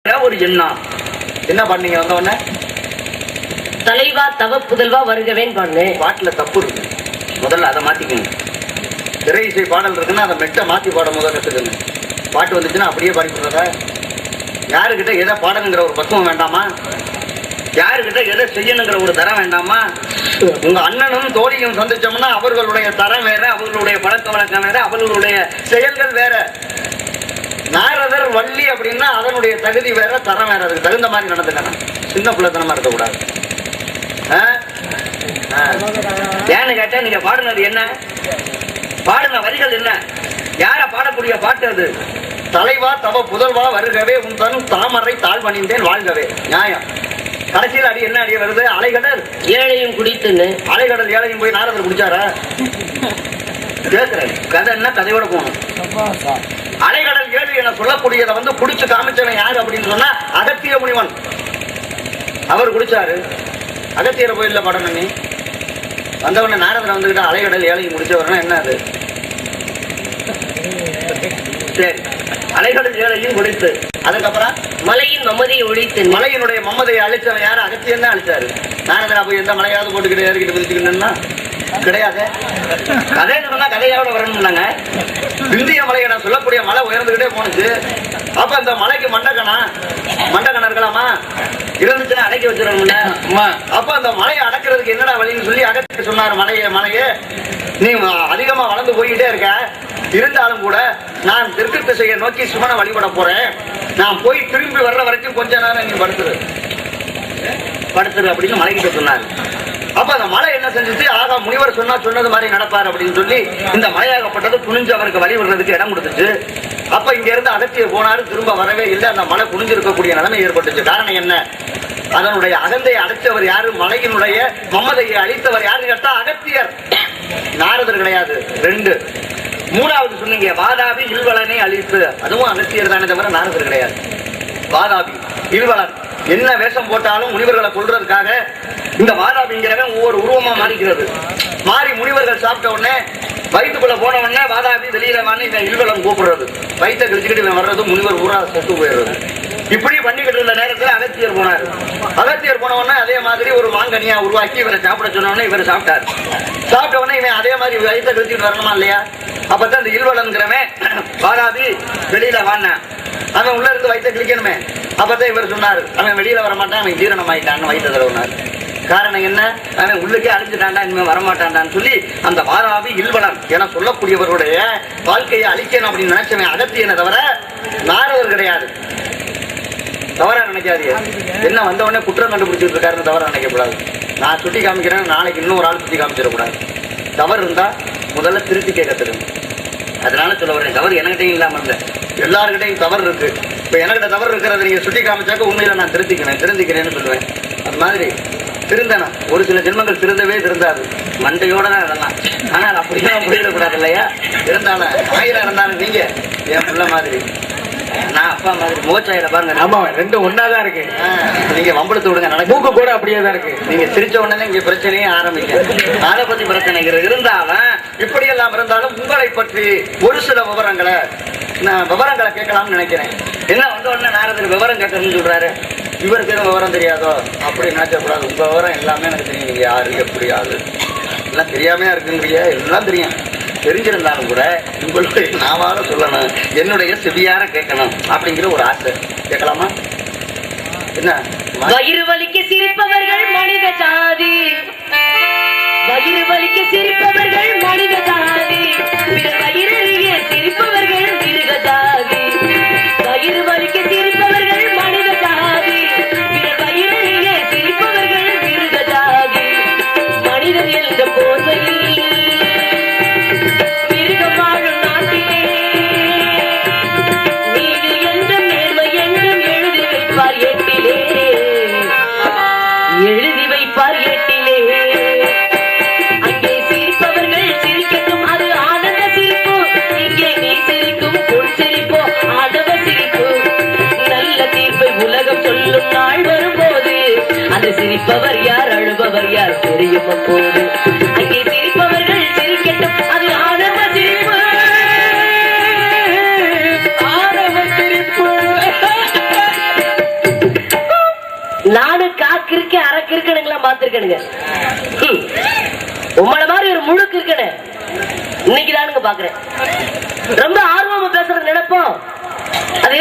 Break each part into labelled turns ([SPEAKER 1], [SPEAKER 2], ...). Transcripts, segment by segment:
[SPEAKER 1] ஒரு எண்ணம் என்ன பண்ணீங்க வந்த உடனே
[SPEAKER 2] தலைவா தவ புதல்வா வருகவேன்னு பண்ணேன்.
[SPEAKER 1] பாட்டுல தப்பு இருக்கு, முதல்ல அதை மாத்திக்கணும். திரை இசை பாடல் இருக்குன்னா அதை மெட்ட மாத்தி பாட முதல் கத்துக்கணும். பாட்டு வந்துச்சுன்னா அப்படியே பாடிக்கிறதா? யாருக்கிட்ட எதை பாடணுங்கிற ஒரு பக்குவம் வேண்டாமா? யாருக்கிட்ட எதை செய்யணுங்கிற ஒரு தரம் வேண்டாமா? உங்க அண்ணனும் தோழியும் சந்திச்சோம்னா அவர்களுடைய தரம் வேற, அவர்களுடைய பழக்க வழக்கம் வேற, அவர்களுடைய செயல்கள் வேற. நாரதர் வள்ளி அப்படின்னா அதனுடைய தகுதி வேற, தரம் வேற. அதுக்கு தகுந்த மாதிரி நடந்துக்கணும். சின்ன பிள்ளைத்தனமா இருக்கக்கூடாது. ஏன்னு கேட்டா நீங்க பாடுனது என்ன, பாடுன வரிகள் என்ன, யார பாடக்கூடிய பாட்டு அது? தலைவா தவ புதல்வா வருகவே உன் தன் தாமரை தாழ் பணிந்தேன் வாழ்கவே. நியாயம். கடைசியில் அடி என்ன அடிய வருது? அலைகடல்
[SPEAKER 2] ஏழையும் குடித்துன்னு.
[SPEAKER 1] அலைகடல் ஏழையும் போய் நாரதர் குடிச்சாரா? கேட்கிறேன். கதை என்ன கதையோட போகணும். அலைகடல் ஏழு என சொல்லக்கூடியதை வந்து குடிச்சு காமிச்சவன் யாரு அப்படின்னு சொன்னா அகத்திய முனிவன். அவர் குடிச்சாரு. அகத்தியர கோயில்ல படணும். நீ வந்தவன நாரதர் வந்துகிட்ட அலைகடல் ஏழையும் முடிச்சவர்னா என்ன அது? சரி, அலைகடல் ஏழையும் குடித்து அதுக்கப்புறம்
[SPEAKER 2] மலையின் மமதையை ஒழித்து.
[SPEAKER 1] மலையினுடைய மமதையை அழிச்சவன் யாரு? அகத்தியன் தான் அழிச்சாரு. நாரதரா போய் எந்த மலையாவது போட்டுக்கிட்டு ஏறிக்கிட்டு குதிச்சுக்கிட்டா கிடையாது. கதை சொன்னா கதையோட வரணும்னாங்க. இந்திய மலையை நான் சொல்லக்கூடிய மலை உயர்ந்துகிட்டே போனுச்சு. அப்ப அந்த மலைக்கு மண்டகணம் இருக்கலாமா? இருந்துச்சுன்னா அடக்கி வச்சிடணும்ல. அப்ப அந்த மலையை அடக்கிறதுக்கு என்னடா வழின்னு சொல்லி அகத்தி சொன்னார். மலையே நீ அதிகமா வளர்ந்து போய்கிட்டே இருக்க, இருந்தாலும் கூட நான் தெற்கு திசையை நோக்கி சிவனை வழிபட போறேன். நான் போய் திரும்பி வர்ற வரைக்கும் கொஞ்ச நேரம் நீ படுத்துரு அப்படின்னு மலைக்கிட்ட சொன்னார். அப்ப அந்த மலை என்ன செஞ்சுச்சு? ஆகா, முனிவர் சொன்னது மாதிரி நடப்பார் அப்படின்னு சொல்லி இந்த மலையாகப்பட்டது துணிஞ்சு அவருக்கு வழி விடுறதுக்கு இடம் கொடுத்துச்சு. அப்ப இங்க இருந்து அகத்தியர் போனாரு, திரும்ப வரவே இல்லை. அந்த மலை குனிஞ்சிருக்கக்கூடிய நிலைமை ஏற்பட்டுச்சு. காரணம் என்ன? அதனுடைய அகந்தையை அடைத்தவர் யாரு? மலையினுடைய மமதையை அழித்தவர் யாருன்னு கேட்டா அகத்தியர், நாரதர் கிடையாது. 2. 3வது சொன்னீங்க வாதாபி இல்வலனை அழித்து. அதுவும் அகத்தியர் தானே தவிர நாரதர் கிடையாது. வாதாபி இல்வலன் என்ன வேஷம் போட்டாலும் முனிவர்களை கொள்றதுக்காக இந்த வாதாபிங்கிறவன் ஒவ்வொரு உருவமா மாறிக்கிறது. மாறி முனிவர்கள் சாப்பிட்ட உடனே வயிற்றுக்குள்ள போன உடனே வாதாபி வெளியில வான்னு இவன் இல்வலம் கூப்பிடுறது. வயிற்றை கழிச்சுக்கிட்டு இவன் வர்றது, முனிவர் ஊரா செத்து போயிடுறது. இப்படி பண்ணிக்கிட்டு இருந்த நேரத்தில் அகத்தியர் போனார். அகத்தியர் போன உடனே அதே மாதிரி ஒரு மாங்கனியா உருவாக்கி இவரை சாப்பிட சொன்ன உடனே இவர் சாப்பிட்டார். சாப்பிட்ட உடனே இவன் அதே மாதிரி வயிற்றை கழிச்சுட்டு வரணுமா இல்லையா? அப்பதான் இந்த இல்வலன்கிறவன் வாதாபி வெளியில வான்னா அவன் உள்ள இருந்து வயிற்றை கிழிக்கணுமே. அப்பதான் இவர் சொன்னார், அவன் வெளியில வரமாட்டான், அவன் ஜீரணம் ஆயிட்டான்னு வயிற்று தடவினார். காரணம் என்ன? அவன் உள்ளுக்கே அழிஞ்சுட்டான்டா, இனிமே வரமாட்டான்டான்னு சொல்லி அந்த வாதாபி இல்வலன் என சொல்லக்கூடியவருடைய வாழ்க்கையை அழிக்கணும் அப்படின்னு நினைச்சவன் அகத்தியனை தவிர நாரதர் கிடையாது. தவறா நினைக்காதீங்க. என்ன வந்த உடனே குற்றம் கண்டுபிடிச்சிட்டு இருக்காருன்னு தவறா நினைக்கக்கூடாது. நான் சுட்டி காமிக்கிறேன், நாளைக்கு இன்னொரு ஆள் சுட்டி காமிச்சிடக்கூடாது. தவறு இருந்தா முதல்ல திருத்தி கேட்கணும். அதனால சொல்ல வரேன், தவறு எனக்கிட்டையும் இல்லாம இல்ல, எல்லாருக்கிட்டையும் தவறு இருக்கு. இப்ப எனக்கிட்ட தவறு இருக்கிறத நீங்க சுட்டி காமிச்சாக்க உண்மையில நான் திருந்திக்கிறேன்னு சொல்லுவேன். அது மாதிரி திருந்தணும். ஒரு சில ஜென்மங்கள் திருந்தவே திருந்தாது, மண்டையோட தான் இதெல்லாம். ஆனால் அப்படியெல்லாம் முடியக்கூடாது இல்லையா? இருந்தாலும் 1000 இருந்தாலும் நீங்க என் பிள்ளை மாதிரி, நான் அப்பா மாதிரி முகச்சாயில பாருங்க.
[SPEAKER 3] ஆமா, 2 ஒன்னாதான் இருக்கு.
[SPEAKER 1] நீங்க வம்பளத்து விடுங்க,
[SPEAKER 3] மூக்கு கூட அப்படியே தான் இருக்கு.
[SPEAKER 1] நீங்க சிரிச்ச உடனே இங்க பிரச்சனையே ஆரம்பிக்கும். அதை பத்தி பிரச்சனைகள் இருந்தாலும் இப்படி எல்லாம் இருந்தாலும் உங்களை பற்றி ஒரு சில விவரங்களை கேட்கலாம்னு நினைக்கிறேன். என்ன வந்த உடனே நாரதர் விவரம் கேட்கணும்னு சொல்றாரு. இவருக்கு எதுவும் விவரம் தெரியாதோ அப்படி நினைச்சக்கூடாது. உங்க விவரம் எல்லாமே எனக்கு தெரியும். நீங்க யாரு, எப்படி ஆளு எல்லாம் தெரியாமையா இருக்குங்கிறியா? எல்லாம் தெரியும். தெரிஞ்சிருந்தாலும் கூட உங்களுடைய நாவார சொல்லணும், என்னுடைய செவியார கேட்கணும் அப்படிங்கிற ஒரு ஆசை. கேட்கலாமா? என்ன?
[SPEAKER 2] வயிறு வலிக்க சிரிப்பவர்கள் மனித ஜாதி, வயிறு வலிக்க சிரிப்பவர்கள் மனித ஜாதி, வயிறறிய சிரிப்பவர்கள் மிருக ஜாதி. வயிறு வலிக்க சிரிப்பவர்கள் மனித ஜாதி, வயிறறிய சிரிப்பவர்கள் மிருக ஜாதி. மனிதன் என்ற போதையில் எழுதி வைப்பார் ஏட்டிலே. அங்கே சிரிப்பவர்கள் சிரிக்கட்டும், அது ஆனந்த சிரிப்பு. இங்கே நீ சிரிக்கும் பொன் சிரிப்போ ஆதவ சிரிப்பு. நல்ல தீர்ப்பை உலகம் சொல்லும் நாள் வரும்போது அந்த சிரிப்பவர் யார், அழுபவர் யார் தெரியும் போது. அங்கே சிரிப்பவர்கள் சிரிக்கட்டும், அது ஆனந்த சிரிப்பு. ஆனந்த சிரிப்பு. கிறுக்க அரை கிறுக்கணுங்களாம் பாத்துருக்கணுங்க. உம்மள மாதிரி ஒரு முழு கிறுக்கணு இன்னைக்குதானுங்க பாக்குறேன். ரொம்ப ஆர்வமா பேசுறது நினைப்போம். அது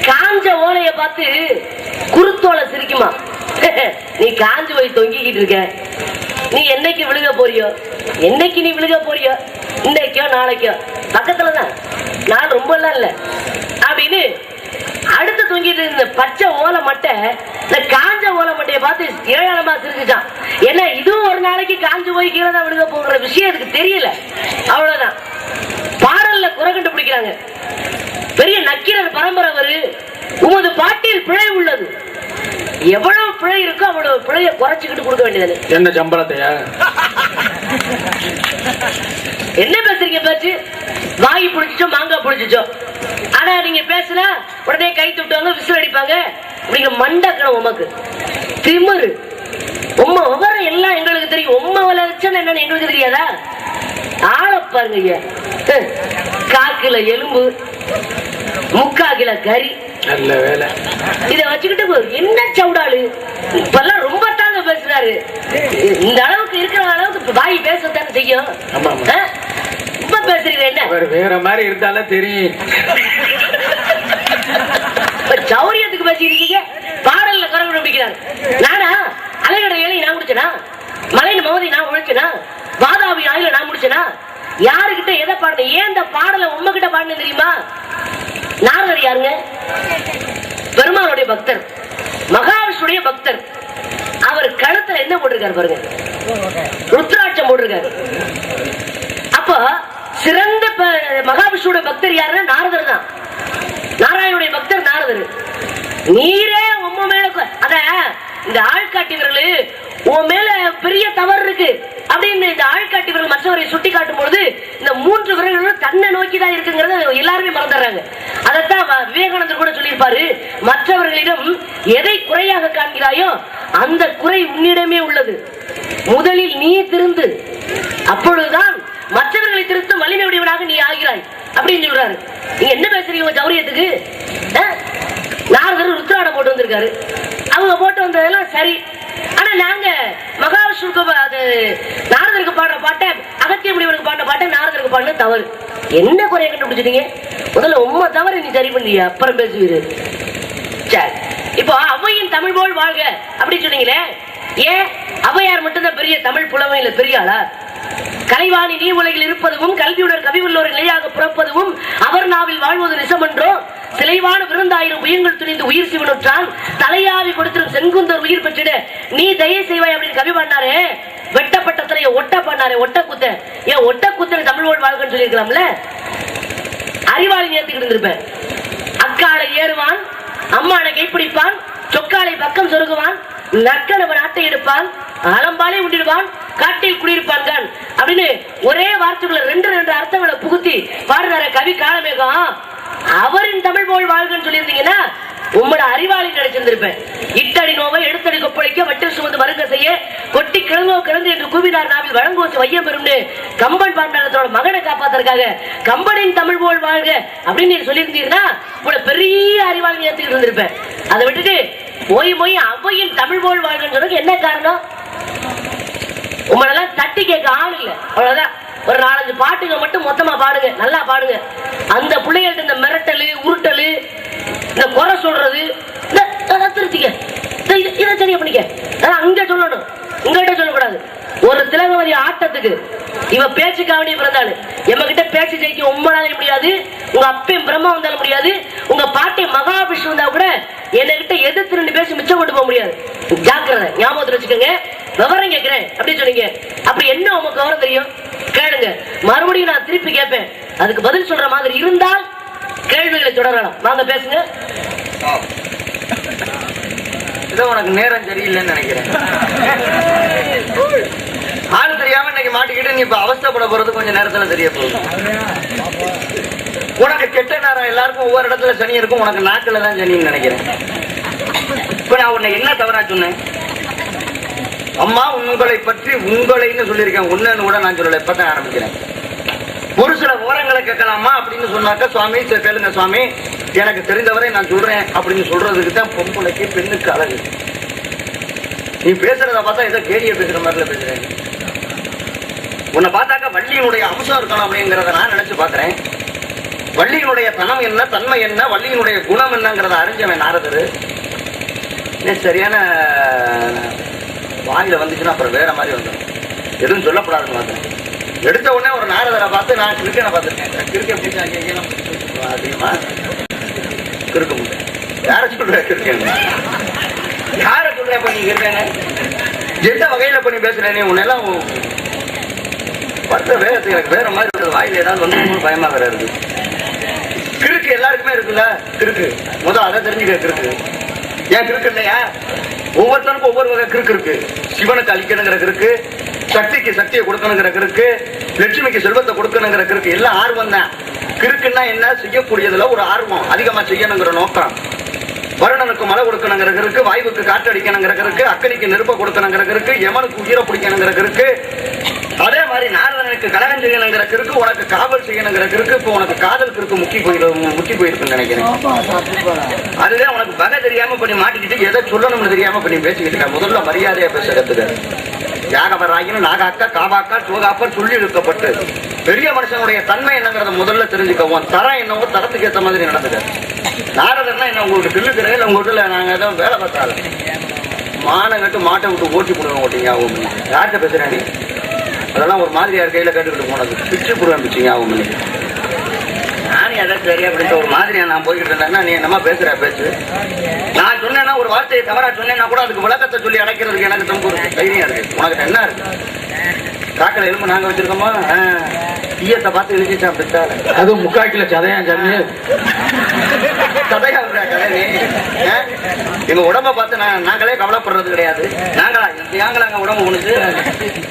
[SPEAKER 2] காஞ்ச ஓலைய பார்த்து குருத்தோலை சிரிக்குமா? நீ காஞ்சு போய் தொங்கிக்கிட்டு இருக்க, நீ என்னைக்கு விழுக போறியோ, என்னைக்கு நீ விழுக போறியோ, இன்னைக்கோ நாளைக்கோ, பக்கத்துலதான், நான் ரொம்ப எல்லாம் இல்ல அப்படின்னு அடுத்து தொங்கிட்டு இருந்த பச்சை ஓலை மட்டை இந்த காஞ்ச ஓலை மட்டையை பார்த்து ஏழாளமா சிரிச்சுட்டான். ஏன்னா இதுவும் ஒரு நாளைக்கு காஞ்சு போய் கீழே தான் விழுக போகிற விஷயம் அதுக்கு தெரியல. அவ்வளவுதான். பாடல்ல குறை கண்டுபிடிக்கிறாங்க. பெரிய நக்கீரர் பரம்பரை வரு, உமது பாட்டில் பிழை உள்ளது. எவ்வளவு பிழை இருக்கோ அவ்வளவு பிழையை குறைச்சுக்கிட்டு கொடுக்க வேண்டியது.
[SPEAKER 3] என்ன சம்பளத்தையா?
[SPEAKER 2] என்ன பேசுறீங்க பேச்சு? வாங்கி புடிச்சோ மாங்காய் புடிச்சோ. ஆனா நீங்க பேசுனா உடனே கை தட்டுவாங்க, விசில் அடிப்பாங்க. அப்படிங்கிற மண்டக்கணும் உமக்கு திமிரு. உம்மை விவரம் எல்லாம் எங்களுக்கு தெரியும். உம்மை வளர்ச்சா என்னன்னு எங்களுக்கு தெரியாதா? ஆள பாருங்க. காக்கில எலும்பு, 3/4 கிலோ கறி.
[SPEAKER 3] நல்ல வேலை.
[SPEAKER 2] இத வச்சுக்கிட்டு என்ன சவுடாளு இப்பெல்லாம் ரொம்ப தாங்க பேசுறாரு. இந்த அளவுக்கு இருக்கிற அளவுக்கு வாய் பேசத்தானே செய்யும். இப்ப பேசுறீங்க என்ன?
[SPEAKER 3] வேற மாதிரி இருந்தாலும் தெரியும்.
[SPEAKER 2] சௌரியத்துக்கு பேசிருக்கீங்க. பாடல்ல குரங்கு பிடிக்கிறாரு. நானா அலைகட ஏழை நான் முடிச்சனா? மலையின் மோதி நான் உழைச்சனா? வாதாபி ஆயில நான் முடிச்சனா? யாருக்கிட்ட எதை பாடணும்? ஏன் இந்த பாடலை உங்ககிட்ட பாடணும் தெரியுமா? நாரதர் யாருங்க? பெருமானுடைய பக்தர், மகாவிஷ்ணுடைய பக்தர். அவர் கழுத்துல என்ன போட்டிருக்காரு பாருங்க, ருத்ராட்சம் போட்டிருக்காரு. அப்ப சிறந்த மகாவிஷ்ணுடைய பக்தர் யாருன்னா நாரதர் தான். நாராயணுடைய பக்தர் நாரதர். நீரே உம்ம மேல அத இந்த ஆள்காட்டியவர்களு உன் மேல பெரிய தவறு இருக்கு அப்படின்னு இந்த ஆள்காட்டியவர்கள் மற்றவரை சுட்டி காட்டும் பொழுது இந்த 3 விரல்களும் தன்னை நோக்கிதான் இருக்குங்கிறத எல்லாருமே மறந்துடுறாங்க. அதைத்தான் விவேகானந்தர் கூட சொல்லியிருப்பாரு, மற்றவர்களிடம் எதை குறையாக காண்கிறாயோ அந்த குறை உன்னிடமே உள்ளது. முதலில் நீ திருந்து, அப்பொழுதுதான் மற்றவர்களை திருத்தும் வலிமையுடையவனாக நீ ஆகிறாய் அப்படின்னு சொல்றாரு. நீங்க என்ன பேசுறீங்க சௌரியத்துக்கு? நாரதர் ருத்ராடம் போட்டு வந்திருக்காரு. அவங்க போட்டு வந்ததெல்லாம் சரி. ஆனா நாங்க மகாவிஷ்ணுக்கு நாரதருக்கு பாடுற பாட்டை, அகத்திய முனிவருக்கு பாடுற பாட்டை நாரதருக்கு பாடுற தவறு. என்ன குறைய கண்டுபிடிச்சிட்டீங்க? முதல்ல உண்மை தவறு நீ சரி பண்ணியா, அப்புறம் பேசுவீரு. சரி, இப்போ அவையின் தமிழ் போல் வாழ்க அப்படின்னு சொன்னீங்களே, ஏன் அவையார் மட்டும்தான் பெரிய தமிழ் புலமையில பெரிய ஆளா? கலைவாணி நீ உலகில் இருப்பதும் கல்வியுடன் கவி உள்ளோர் நிலையாக பிறப்பதும் அவர் நாவில் வாழ்வது நிசமன்றோ? சிலைவான விருந்தாயிரம் உயங்கள் துணிந்து உயிர் சிவனுற்றான் தலையாவி கொடுத்திரும் செங்குந்தர் உயிர் பெற்றிட நீ தயை செய்வாய் அப்படின்னு கவி பண்ணாரு. வெட்டப்பட்ட தலையை ஒட்ட பண்ணாரு, ஒட்ட குத்த. ஏன் ஒட்ட குத்த தமிழோடு வாழ்க்கன்னு சொல்லியிருக்கலாம்ல? அறிவாளி ஏத்துக்கிட்டு இருந்திருப்பேன். அக்காலை ஏறுவான், அம்மானை கைப்பிடிப்பான், சொக்காலை பக்கம் சொருகுவான், நக்கனவன் ஆட்டை எடுப்பான், அலம்பாலே உண்டிடுவான், காட்டில் குடியிருப்பான் அப்படின்னு ஒரே வார்த்தைக்குள்ள 2 அர்த்தங்களை புகுத்தி பாடுறாரு கவி காலமேகம். அவரின் தமிழ் போல் வாழ்கன்னு சொல்லியிருந்தீங்கன்னா உங்களோட அறிவாளி கிடைச்சிருந்திருப்பேன். இட்டடி நோவை எடுத்தடி கொப்பளிக்க வட்டில் சுமந்து மருங்க செய்ய கொட்டி கிழங்கோ கிழந்து என்று கூவினார் நாவில் வழங்கோச்சு வையம் பெறும்னு கம்பன் பாண்டனத்தோட மகனை காப்பாத்துறதுக்காக கம்பனின் தமிழ் போல் வாழ்க அப்படின்னு நீங்க சொல்லியிருந்தீங்கன்னா உங்களோட பெரிய அறிவாளி ஏத்துக்கிட்டு இருந்திருப்பேன். அதை விட்டுட்டு போய் அவையின் தமிழ் போல் வாழ்கன்னு சொல்றதுக்கு என்ன காரணம்? உங்களெல்லாம் தட்டி கேட்க ஆள் இல்லை, அவ்வளவுதான். ஒரு 4-5 பாட்டுங்க மட்டும் மொத்தமா பாடுங்க, நல்லா பாடுங்க. அந்த பிள்ளைகள்ட்ட இந்த மிரட்டலு உருட்டலு இந்த குறை சொல்றது திருத்திக்க, இதை சரியா பண்ணிக்க, அங்க சொல்லணும், உங்ககிட்ட சொல்லக்கூடாது. ஒரு திலகவதி ஆட்டத்துக்கு இவ பேச்சு காவடி பிறந்தாள். எம்ம கிட்ட பேச்சு ஜெயிக்க உம்மனால முடியாது, உங்க அப்பையும் பிரம்மா வந்தாலும் முடியாது, உங்க பாட்டி மகாவிஷ்ணு வந்தா கூட என்கிட்ட எதிர்த்து 2 பேசி மிச்சம் கொண்டு போக முடியாது. ஜாக்கிரதை, ஞாபகத்தில் வச்சுக்கோங்க. விவரம் கேட்கிறேன் அப்படின்னு சொன்னீங்க. அப்படி என்ன உமக்கு விவரம் தெரியும் கேளுங்க. மறுபடியும் நான் திருப்பி கேட்பேன், அதுக்கு பதில் சொல்ற மாதிரி இருந்தால் கேள்விகளை தொடரலாம். வாங்க பேசுங்க.
[SPEAKER 1] இதோ உனக்கு நேரம் சரியில்லைன்னு நினைக்கிறேன். ஆள் தெரியாம இன்னைக்கு மாட்டிக்கிட்டு நீ இப்ப அவஸ்தைப்பட போறது கொஞ்சம் நேரத்துல தெரிய போகுது. உனக்கு கெட்ட நேரம் எல்லாருக்கும் ஒவ்வொரு இடத்துல சனி இருக்கும், உனக்கு நாக்குல தான் சனின்னு நினைக்கிறேன். இப்ப நான் உன்னை என்ன தவறா சொன்னேன்? அம்மா உங்களை பற்றி உங்களைன்னு சொல்லியிருக்கேன், உன்னன்னு கூட நான் சொல்லல, இப்பதான் ஆரம்பிக்கிறேன். ஒரு சில விவரங்களை கேட்கலாமா அப்படின்னு சொன்னாக்க சுவாமி கேளுங்க சுவாமி, எனக்கு தெரிந்தவரை நான் சொல்றேன் அப்படின்னு சொல்றதுக்கு தான் பொம்பளைக்கு பெண்ணுக்கு அழகு. நீ பேசுறத பார்த்தா ஏதோ கேடிய பேசுற மாதிரில பேசுறேன். உன்னை பார்த்தாக்க வள்ளியினுடைய அம்சம் இருக்கணும் அப்படிங்கிறத நான் நினைச்சு பாக்குறேன். வள்ளியினுடைய தனம் என்ன, தன்மை என்ன, வள்ளியினுடைய குணம் என்னங்கிறத அறிஞ்சவன் நாரதர். சரியான வாயில வந்துச்சுன்னா அப்புறம் வேற மாதிரி வந்துடும், எதுவும் சொல்லப்படாதுன்னு பார்த்தேன். எடுத்த உடனே ஒரு நாரதரை பார்த்து நான் கிருக்கனை பார்த்துருக்கேன். கிருக்க பிடிச்சா அதிகமா கிருக்க முடியும். யார சொல்ற கிருக்கன், யார சொல்ற இப்ப நீ கிருக்கன, எந்த வகையில பண்ணி பேசுறேன் உன்னெல்லாம் படுத்த வேகத்துக்கு எனக்கு வேற மாதிரி இருக்குது. வாயில ஏதாவது வந்து பயமா வேற இருக்கு. கிறுக்கு எல்லாருக்குமே இருக்குல்ல கிறுக்கு, முதல் அதை தெரிஞ்சுக்க. கிறுக்கு ஏன் கிறுக்கு இல்லையா? ஒவ்வொருத்தனுக்கும் ஒவ்வொரு வகை கிறுக்கு இருக்கு. சிவனுக்கு அழிக்கணுங்கிற கிறுக்கு, சக்திக்கு சக்தியை கொடுக்கணுங்கிற கிறுக்கு, லட்சுமிக்கு செல்வத்தை கொடுக்கணுங்கிற கிறுக்கு, எல்லாம் ஆர்வம் தான். கிறுக்குன்னா என்ன? செய்யக்கூடியதுல ஒரு ஆர்வம், அதிகமா செய்யணுங்கிற நோக்கம். வருணனுக்கு மழை கொடுக்கணுங்கிற கிறுக்கு, வாயுவுக்கு காற்று அடிக்கணுங்கிற கிறுக்கு, அக்கனிக்கு நெருப்ப கொடுக்கணுங்கிற கிறுக்கு, யமனுக்கு உயிரை பிடிக்கணுங்கிற கிறுக்கு. அதே மாதிரி நாரதனுக்கு கலகம் செய்யணுங்கிற கிறுக்கு, உனக்கு காவல் செய்யணுங்கிற கிறுக்கு. இப்போ உனக்கு காதல் கிறுக்கு முக்கி போயிருக்குன்னு நினைக்கிறேன். அதுதான் உனக்கு வகை தெரியாம பண்ணி மாட்டிக்கிட்டு எதை சொல்லணும்னு தெரியாம பண்ணி பேசிக்கிட்டு. முதல்ல மரியாதையா பேச கத்துக்க. யாகவராயினும் நாகாக்கா காவாக்கா சோகாப்பர் சொல்லி இழுக்கப்பட்டு பெரிய மனுஷனுடைய தன்மை என்னங்கிறத முதல்ல தெரிஞ்சுக்கவும். தரம் என்னவோ தரத்துக்கு ஏற்ற மாதிரி நடந்துக்க. நாரதர்னா என்ன உங்களுக்கு சொல்லுக்கிறேன் இல்லை உங்க வீட்டுல நாங்க ஏதோ வேலை பார்த்தாலும் மானம் கட்டு மாட்டை விட்டு ஓட்டி போடுவோம். ஓட்டிங்க ஆகும். யார்கிட்ட பேசுறேன் நீ? அதெல்லாம் ஒரு மாதிரி யார் கையில கேட்டுக்கிட்டு போனது பிச்சு போடுவேன். பிச்சுங்க ஆகும். நானே அதான் சரி அப்படின்ற ஒரு மாதிரியா நான் போய்கிட்டு இருந்தேன்னா நீ என்னமா பேசுற பேச்சு. நான் சொன்னேன்னா ஒரு வார்த்தையை தவறா சொன்னேன்னா கூட அதுக்கு விளக்கத்தை சொல்லி அடைக்கிறதுக்கு எனக்கு ரொம்ப ஒரு தைரியம் இருக்கு. உனக்கு என்ன இருக்கு? காக்கல எலும்பு நாங்க வச்சிருக்கோமா? ஈயத்தை பார்த்து இழுச்சிச்சா பெற்றா
[SPEAKER 3] அதுவும் 3/4 கிலோ சதையா சாமி.
[SPEAKER 1] சதையா கதை. எங்க உடம்ப பார்த்து நாங்களே கவலைப்படுறது கிடையாது. நாங்களாங்க உடம்பு முடிச்சு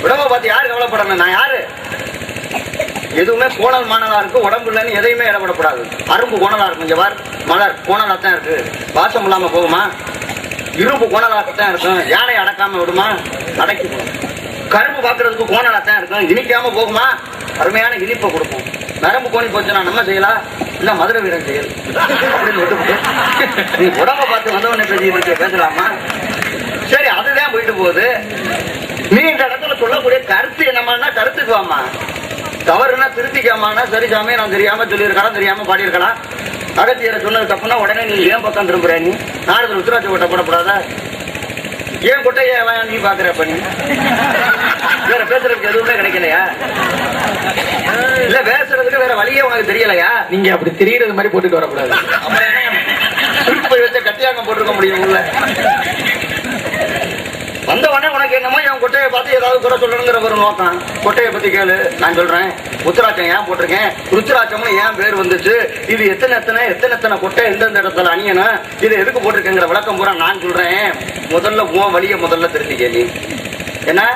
[SPEAKER 1] உடம்ப பார்த்து யாரு கவலைப்படணும்? நான் யாரு? எதுவுமே கோணல் மானதா இருக்கு. உடம்பு இல்லைன்னு எதையுமே இடப்படக்கூடாது. அரும்பு கோணலா இருக்கும். இங்க வார் மலர் கோணலா தான் இருக்கு. வாசம் இல்லாம போகுமா? இரும்பு கோணலாகத்தான் இருக்கும். யானை அடக்காம விடுமா? அடக்கி போகும். கரும்பு பாக்குறதுக்கு கோணலா தான் இருக்கும். இனிக்காம போகுமா? அருமையான இனிப்பை கொடுக்கும். நரம்பு கோணி போச்சுன்னா நம்ம செய்யலாம், இல்ல மதுரை வீரன் செய்யல் அப்படின்னு விட்டு நீ உடம்ப பார்த்து வந்தவனை பேசலாமா? சரி, அதுதான் போயிட்டு போகுது. நீ இந்த இடத்துல சொல்லக்கூடிய கருத்து என்னமானா கருத்துக்கு வாமா. தவறுனா திருத்திக்காமனா சரி சாமி நான் தெரியாம சொல்லியிருக்கலாம், தெரியாம பாடியிருக்கலாம். அகத்தியரை சொன்னது தப்புனா உடனே நீ ஏன் பக்கம் திரும்புற? நீ நாரதர் உத்தராட்சி ஓட்ட போடக்கூடாதா? ஏன் கொட்டைய நீ பாக்குற? பண்ணி வேற பேசுறதுக்கு எதுவுமே கிடைக்கலையா? இல்ல பேசுறதுக்கு வேற வழியே உனக்கு தெரியலையா?
[SPEAKER 3] நீங்க அப்படி தெரியறது மாதிரி போட்டுட்டு வரக்கூடாது.
[SPEAKER 1] போய் வச்ச கட்டியாக்கம் போட்டிருக்க முடியும் உள்ள வந்த உடனே உனக்கு என்னமோ என் கொட்டையை பார்த்து ஏதாவது குறை சொல்லணுங்கிற ஒரு நோக்கம். கொட்டையை பத்தி கேளு, நான் சொல்றேன். உத்தராட்சம் ஏன் போட்டிருக்கேன், ருத்ராட்சம்னு ஏன் பேர் வந்துச்சு, இது எத்தனை கொட்டை எந்தெந்த இடத்துல அணியணும், இது எதுக்கு போட்டிருக்கேங்கிற விளக்கம் பூரா நான் சொல்றேன். முதல்ல உன் வழியை முதல்ல திருத்தி கேள்வி. ஏன்னா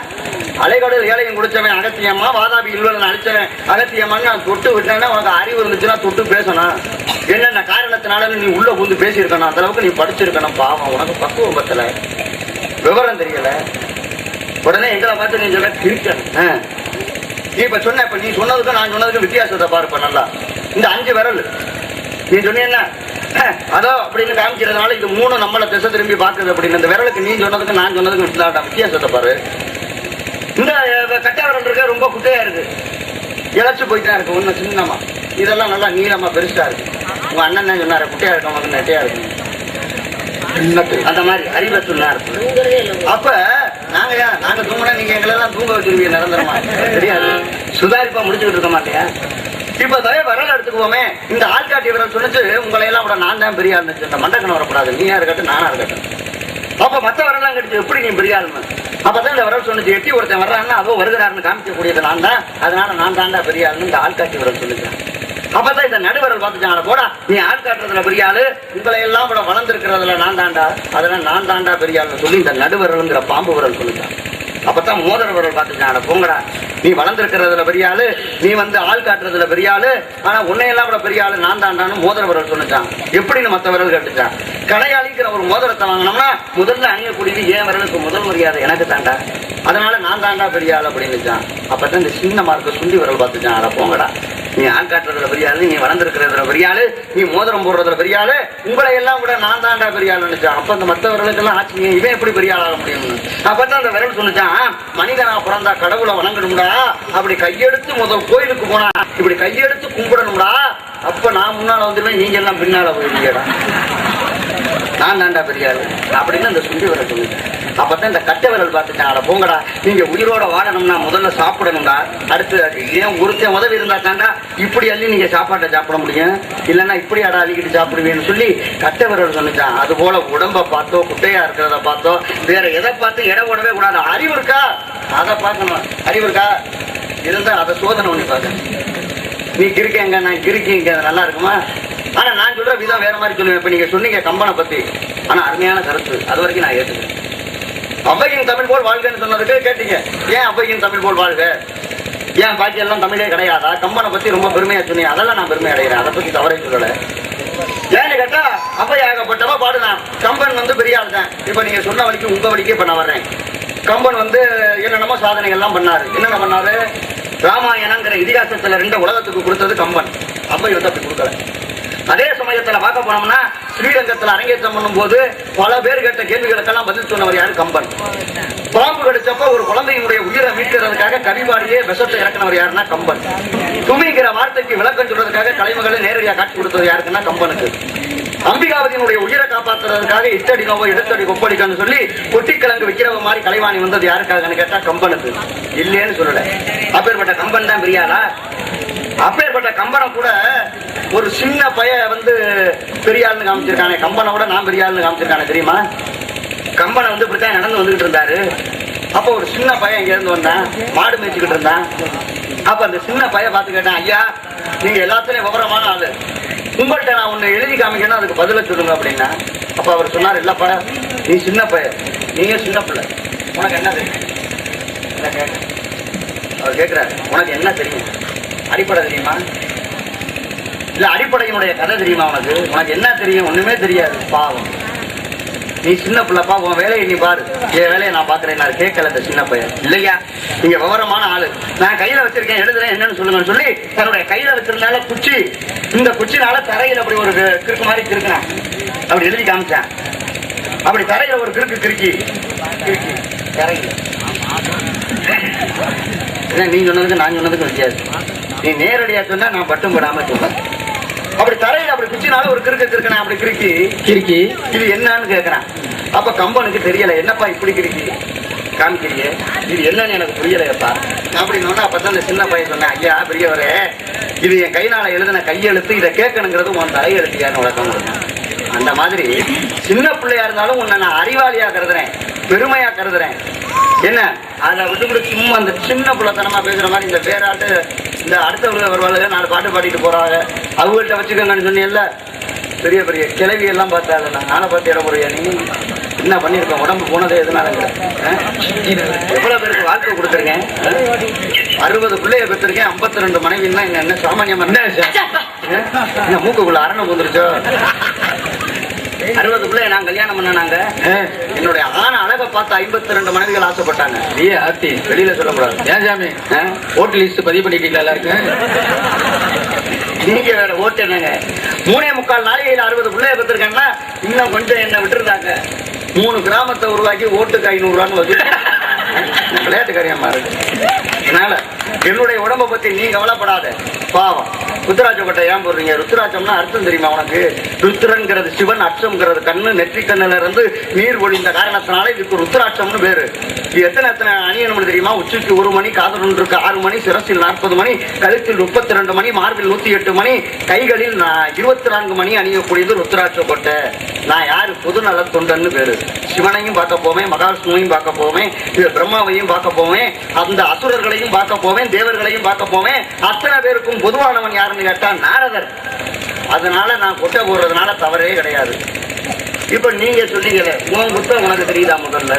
[SPEAKER 1] அலைகடல் ஏழையும் குடிச்சவன் அகத்தியம்மா, வாதாபி இல்லவன் அழிச்சவன் அகத்தியம்மான்னு நான் தொட்டு விட்டேன்னா உனக்கு அறிவு இருந்துச்சுன்னா தொட்டு பேசணும். என்னென்ன காரணத்தினால நீ உள்ள புந்து பேசியிருக்கணும், அந்த அளவுக்கு நீ படிச்சிருக்கணும். பாவம், உனக்கு பக்குவம் பத்தல, விவரம் தெரியல. உடனே எங்களை பார்த்து நீ சொல்ல திருக்கணும். நீ இப்ப சொன்ன, இப்ப நீ சொன்னதுக்கும் நான் சொன்னதுக்கும் வித்தியாசத்தை பாருப்ப நல்லா. இந்த 5 விரல் நீ சொன்னீங்கன்னா அதோ அப்படின்னு காமிக்கிறதுனால இது 3 நம்மளை திசை திரும்பி பாக்குது அப்படின்னு. இந்த விரலுக்கு நீ சொன்னதுக்கு நான் சொன்னதுக்கு வித்தியாசத்தை பாரு. இந்த கட்டை விரல் இருக்க ரொம்ப குட்டையா இருக்கு, இழைச்சு போயிட்டா இருக்கு. ஒண்ணு சின்னமா, இதெல்லாம் நல்லா நீளமா பெருசா இருக்கு. உங்க அண்ணன் தான் சொன்னாரு குட்டையா இருக்கும் நெட்டையா இருக்கும். அந்த மாதிரி அறிவை சொன்னார். அப்ப நாங்க தூங்கினா நீங்க எங்களை தான் தூங்க வச்சிருவீங்க நிரந்தரமா. தெரியாது, சுதாரிப்பா முடிச்சுக்கிட்டு இருக்க மாட்டேயா? இப்ப விரல் எடுத்துக்குவோமே. இந்த ஆள்காட்டி விரல் சொன்னிச்சு உங்களை எல்லாம் விட நான் தான் பெரிய இருந்துச்சு. இந்த மண்டக்கணம் வரக்கூடாது, நீயா இருக்கட்டும் நானா இருக்கட்டும். அப்ப மத்த விரலாம் கடிச்சு எப்படி நீ பெரிய ஆளுமை? அப்பதான் இந்த விரல் சொன்னிச்சு எட்டி ஒருத்தன் வர்றான்னா அதோ வருகிறாருன்னு காமிக்கக்கூடியது நான் தான், அதனால நான் தாண்டா பெரிய ஆளுன்னு இந்த ஆள்காட்டி விரல் சொல்லிச்சேன். அப்பதான் இந்த நடுவரல் பார்த்துச்சாங்க, போடா நீ ஆள் காட்டுறதுல பெரிய ஆளு, உங்களை எல்லாம் கூட வளர்ந்துருக்கிறதுல நான் தாண்டா, அதெல்லாம் நான் தாண்டா பெரிய ஆளுன்னு சொல்லி இந்த நடுவரல்ங்கிற பாம்பு விரல் சொல்லிச்சான். அப்பதான் மோதிர விரல் பார்த்துச்சாங்க, போங்கடா நீ வளர்ந்துருக்கிறதுல பெரிய ஆளு, நீ ஆள் காட்டுறதுல பெரிய ஆளு, ஆனா உன்னையெல்லாம் கூட பெரிய ஆளு நான் தாண்டான்னு மோதிர விரல் சொன்னிச்சான். எப்படின்னு மத்த விரல் கட்டுச்சான். கடையாளிக்கிற ஒரு மோதிரத்தை வாங்கினோம்னா முதல்ல அணியக்கூடியது ஏன் விரலுக்கு முதல் மரியாதை எனக்கு தாண்டா, அதனால நான் தாண்டா பெரிய ஆள் அப்படின்னு. அப்பதான் இந்த சின்னமா இருக்க சுண்டி விரல் பார்த்துச்சான், அட போங்கடா நீ ஆள் காட்டுறதுல பெரிய ஆளு, நீ வளர்ந்துருக்கிறதுல பெரிய ஆளு, நீ மோதிரம் போடுறதுல பெரிய ஆளு, உங்களை எல்லாம் கூட நான் தாண்டா பெரிய ஆளு நினைச்சான். அப்ப அந்த மற்றவர்களுக்கெல்லாம் ஆச்சு இவன் எப்படி பெரிய ஆளாக முடியும்னு. அப்பதான் அந்த விரல் சொன்னிச்சான், மனிதனா பிறந்தா கடவுளை வணங்கணும்டா, அப்படி கையெடுத்து முதல் கோயிலுக்கு போனா இப்படி கையெடுத்து கும்பிடணும்டா, அப்ப நான் முன்னால வந்துருவேன், நீங்க எல்லாம் பின்னால போயிருக்கீடா, நான் தாண்டா பெரிய ஆளு அப்படின்னு அந்த சுண்டி விரல் சொல்லிட்டேன். அப்பதான் இந்த கட்டை விரல் பார்த்துட்டான், போங்கடா நீங்க உயிரோட வாழணும்னா முதல்ல சாப்பிடணும்டா, அடுத்து ஏன் ஒருத்தன் உதவி இருந்தா தாண்டா இப்படி அள்ளி நீங்க சாப்பாட்டை சாப்பிட முடியும், இல்லைன்னா இப்படி அடா அள்ளிக்கிட்டு சாப்பிடுவேன்னு சொல்லி கட்டை விரல் சொல்லிட்டான். அது போல உடம்ப பார்த்தோ குட்டையா இருக்கிறத பார்த்தோ வேற எதை பார்த்து எடை போடவே கூடாது. அறிவு இருக்கா அதை பார்க்கணும், அறிவு இருக்கா இருந்தா அதை சோதனை பண்ணி பார்க்க. நீ கிருக்கேங்க நான் கிருக்கீங்க நல்லா இருக்குமா? ஆனா நான் சொல்ற விதம் வேற மாதிரி சொல்லுவேன். இப்ப நீங்க சொன்னீங்க கம்பனை பத்தி, ஆனா அருமையான கருத்து, அது வரைக்கும் நான் ஏற்றுக்கிறேன். அவ்வையின் தமிழ் போல் வாழ்கன்னு சொன்னதுக்கு கேட்டீங்க, ஏன் அவ்வையின் தமிழ் போல் வாழ்க, ஏன் பாக்கி எல்லாம் தமிழே கிடையாதா? கம்பனை பத்தி ரொம்ப பெருமையா சொன்னீங்க, அதெல்லாம் நான் பெருமை அடைகிறேன், அதை பத்தி தவறே சொல்லல. ஏன்னு கேட்டா அவ்வையாகப்பட்டவா பாடுதான், கம்பன் வந்து பெரிய ஆள் தான். இப்ப நீங்க சொன்ன வழிக்கு உங்க வழிக்கு இப்ப நான் வர்றேன். கம்பன் வந்து என்னென்னமோ சாதனைகள் எல்லாம் பண்ணாரு. என்னென்ன பண்ணாரு? ராமாயணங்கிற இதிகாசத்துல 2 உலகத்துக்கு கொடுத்தது கம்பன். அவ்வை வந்து அப்படி கொடுக்கல. அதே சமயத்துல பார்க்க போனோம்னா ஸ்ரீரங்கத்துல அரங்கேற்றம் பண்ணும் போது பல பேர் கேட்ட கேள்விகளுக்கெல்லாம் பதில் சொன்னவர் யாரு? கம்பன். பாம்பு கடிச்சப்ப ஒரு குழந்தையினுடைய உயிரை மீட்கிறதுக்காக கவிபாடியே விஷத்தை இறக்கினவர் யாருன்னா கம்பன். துமிங்கிற வார்த்தைக்கு விளக்கம் சொல்றதுக்காக கலைமகளை நேரடியாக காட்சி கொடுத்தது யாருக்குன்னா கம்பனுக்கு. அம்பிகாவதியினுடைய உயிரை காப்பாற்றுறதுக்காக இத்தடி நோவோ இடத்தடி கொப்படிக்கன்னு சொல்லி கொட்டிக்கிழங்கு விற்கிறவ மாதிரி கலைவாணி வந்தது யாருக்காகன்னு கேட்டா கம்பனுக்கு. இல்லையேன்னு சொல்லல. அப்பேற்பட்ட கம்பன் தான் பெரியாளா? அப்பேற்பட்ட கம்பனை கூட ஒரு சின்ன பைய வந்து பெரியாள்னு காமிச்சிருக்கானே, கம்பனை விட நான் பெரியாள்னு காமிச்சிருக்கானே தெரியுமா? கம்பனை வந்து இப்படித்தான் நடந்து வந்துகிட்டு இருந்தாரு. அப்ப ஒரு சின்ன பையன் இங்க இருந்து வந்தான், மாடு மேய்ச்சிக்கிட்டு இருந்தான். அப்ப அந்த சின்ன பையன் பார்த்து கேட்டான், ஐயா நீங்க எல்லாத்துலயும் விவரமான ஆளு, உங்கள்கிட்ட நான் ஒண்ணு எழுதி காமிக்கணும், அதுக்கு பதில சொல்லுங்க அப்படின்னா. அப்ப அவர் சொன்னார், இல்லப்பா நீ சின்ன பையன், நீங்க சின்ன பிள்ளை, உனக்கு என்ன தெரியும்? அவர் கேட்கிறாரு, உனக்கு என்ன தெரியும்? அடிப்படை தெரியுமா? இல்ல அடிப்படையினுடைய கதை தெரியுமா உனக்கு? உனக்கு என்ன தெரியும்? ஒண்ணுமே தெரியாது. பாவம், நீ சின்ன பிள்ளைப்பா, உன் வேலையை நீ பாரு, என் வேலையை நான் பாக்குறேன். நான் கேட்கல இந்த சின்ன பையன். இல்லையா நீங்க விவரமான ஆளு, நான் கையில வச்சிருக்கேன் எழுதுறேன், என்னன்னு சொல்லுங்கன்னு சொல்லி தன்னுடைய கையில வச்சிருந்தால குச்சி, இந்த குச்சினால தரையில் அப்படி ஒரு கிறுக்கு மாதிரி கிறுக்கினான். அப்படி எழுதி காமிச்சான். அப்படி தரையில ஒரு கிறுக்கி தரையில. நீ சொன்னதுக்கு நான் சொன்னதுக்கு வித்தியாசம். நீ நேரடியா சொன்னா நான் பட்டும் படாம சொல்றேன். அப்படி தரையில அப்படி குச்சினால ஒரு கிறுக்கனா அப்படி கிறுக்கி இது என்னன்னு கேக்குறான். அப்ப கம்பனுக்கு தெரியல, என்னப்பா இப்படி கிறுக்கி காமிக்கிறீங்க, இது என்னன்னு எனக்கு புரியலையப்பா அப்படின்னு. அப்பதான் இந்த சின்ன பையன் சொன்னேன், ஐயா பெரியவரே இது என் கைனால எழுதின கையெழுத்து, இதை கேட்கணுங்கிறது உன் தலையெழுத்தியான்னு வழக்கம். அந்த மாதிரி சின்ன பிள்ளையா இருந்தாலும் உன்னை நான் அறிவாளியா கருதுறேன், பெருமையா கருதுறேன். என்ன அதை விட்டு சும்மா அந்த சின்ன பிள்ளைத்தனமா பேசுற மாதிரி இந்த பேராட்டு இந்த அடுத்த வருவாளுங்க 4 பாட்டு பாடிட்டு போறாங்க, அவங்கள்ட்ட வச்சுக்கோங்கன்னு சொன்னீங்கல்ல. பெரிய பெரிய கிளவி எல்லாம் பார்த்தாங்க, நானே பார்த்து இட முறையா நீ என்ன பண்ணிருக்கேன், உடம்பு போனதே எதனால? எவ்வளவு பேருக்கு வாழ்க்கை கொடுத்துருக்கேன், 60 பிள்ளைய பெற்றிருக்கேன், 52 மனைவின்னா என்ன சாமானியமா? என்ன மூக்குக்குள்ள அரணை போந்துருச்சோ? 60 பிள்ளைய நான் கல்யாணம் பண்ணாங்க. என்னுடைய ஆன அழகை பார்த்து 52 மனைவிகள் ஆசைப்பட்டாங்க. வெளியில சொல்லக்கூடாது. ஏன் சாமி ஓட்டு லிஸ்ட் பதிவு பண்ணிட்டீங்களா எல்லாருக்கும்? நீங்க வேற ஓட்டு என்னங்க, 3.25 நாளிகையில் 60 பிள்ளைய பெற்றிருக்கேன்னா இன்னும் கொஞ்சம் என்ன விட்டுருந்தாங்க. 3 கிராமத்தை உருவாக்கி ஓட்டுக்கு 500 ரூபான்னு வச்சு விளையாட்டு காரியமா இருக்கு. அதனால என்னுடைய உடம்பை பத்தி நீ கவலைப்படாத. பாவம் ருத்ராட்ச கொட்டை ஏன் போடுறீங்க? ருத்ராட்சம்னா அர்த்தம் தெரியுமா உனக்கு? ருத்ரங்கிறது சிவன், அச்சம்ங்கிறது கண்ணு, நெற்றி கண்ணுல இருந்து நீர் ஒழிந்த காரணத்தினால இதுக்கு ருத்ராட்சம்னு பேரு. இது எத்தனை அணியணும்னு தெரியுமா? உச்சிக்கு 1 மணி, காதல் 6 மணி, சிரசில் 40 மணி, கழுத்தில் 32 மணி, மார்பில் 108 மணி, கைகளில் 24 மணி அணியக்கூடியது ருத்ராட்ச கொட்டை. நான் யாரு? பொது நல தொண்டன்னு பேரு. சிவனையும் பார்க்க போவேன், மகாவிஷ்ணுவையும் பார்க்க போவேன், பிரம்மாவையும் பார்க்க போவேன், அந்த அசுரர்களையும் பார்க்க போவேன், தேவர்களையும் பார்க்க போவேன். அத்தனை பேருக்கும் பொதுவானவன் யாருன்னு கேட்டா நாரதர். அதனால நான் கொட்டை போடுறதுனால தவறே கிடையாது. இப்ப நீங்க சொன்னீங்களே உன் புத்தகம் உனக்கு தெரியுதா? முதல்ல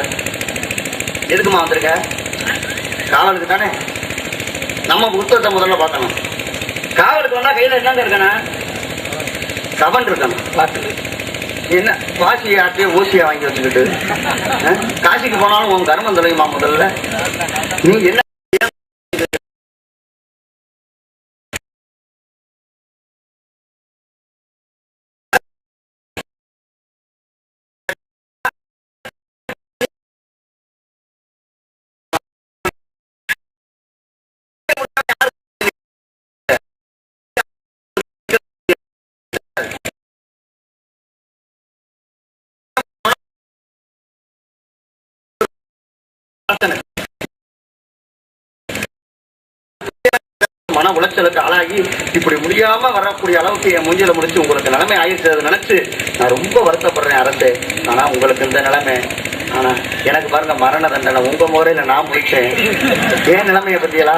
[SPEAKER 1] எதுக்குமா வந்திருக்க? காவலுக்கு தானே. நம்ம புத்தகத்தை முதல்ல பார்க்கணும். காவலுக்கு வந்தா கையில என்னங்க இருக்கணும்? கவன் இருக்கணும். பார்த்து என்ன பாசி ஆட்டிய ஊசியா வாங்கி வச்சுக்கிட்டு காசிக்கு போனாலும் உன் கர்மம் தொலையுமா? முதல்ல நீ என்ன மன உளைச்சலுக்கு ஆளாகி இப்படி முடியாம வரக்கூடிய அளவுக்கு என் மூஞ்சில முடிச்சு உங்களுக்கு நிலைமை ஆயிடுச்சு நினைச்சு நான் ரொம்ப வருத்தப்படுறேன் அரசே. ஆனா உங்களுக்கு இந்த நிலைமை, ஆனா எனக்கு பாருங்க மரண தண்டனை உங்க முறையில நான் முடிச்சேன். ஏன் நிலைமையை பத்தியலா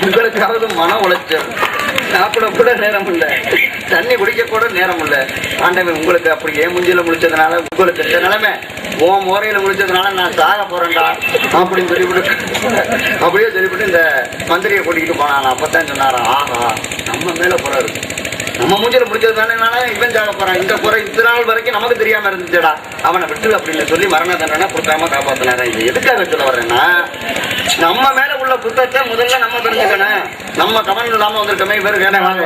[SPEAKER 1] உங்களுக்காவது மன உளைச்சல், சாப்பிட கூட நேரம் இல்ல, தண்ணி குடிக்க கூட நேரம் இல்ல. ஆண்டவன் உங்களுக்கு அப்படி ஏன் மூஞ்சில முடிச்சதுனால உங்களுக்கு இந்த நிலைமை, உன் முறையில முடிச்சதுனால நான் சாக போறேன்டா அப்படின்னு சொல்லிவிட்டு அப்படியே சொல்லிவிட்டு இந்த மந்திரியை கூட்டிகிட்டு போனான். அப்பதான் சொன்னாரா, ஆஹா நம்ம மேல போறாரு, நம்ம மூஞ்சில முடிச்சதுனால இவன் சாக போறான், இந்த குறை இத்தனை நாள் வரைக்கும் நமக்கு தெரியாம இருந்துச்சுடா, அவனை விட்டு அப்படின்னு சொல்லி மரண தண்டனை கொடுக்காம காப்பாத்தினாரா. இது எதுக்காக சொல்ல வர்றேன்னா, நம்ம மேல உள்ள குற்றத்தை முதல்ல நம்ம தெரிஞ்சுக்கணும். நம்ம கவனம் இல்லாம வந்திருக்கமே, இவர் வேணா வாங்க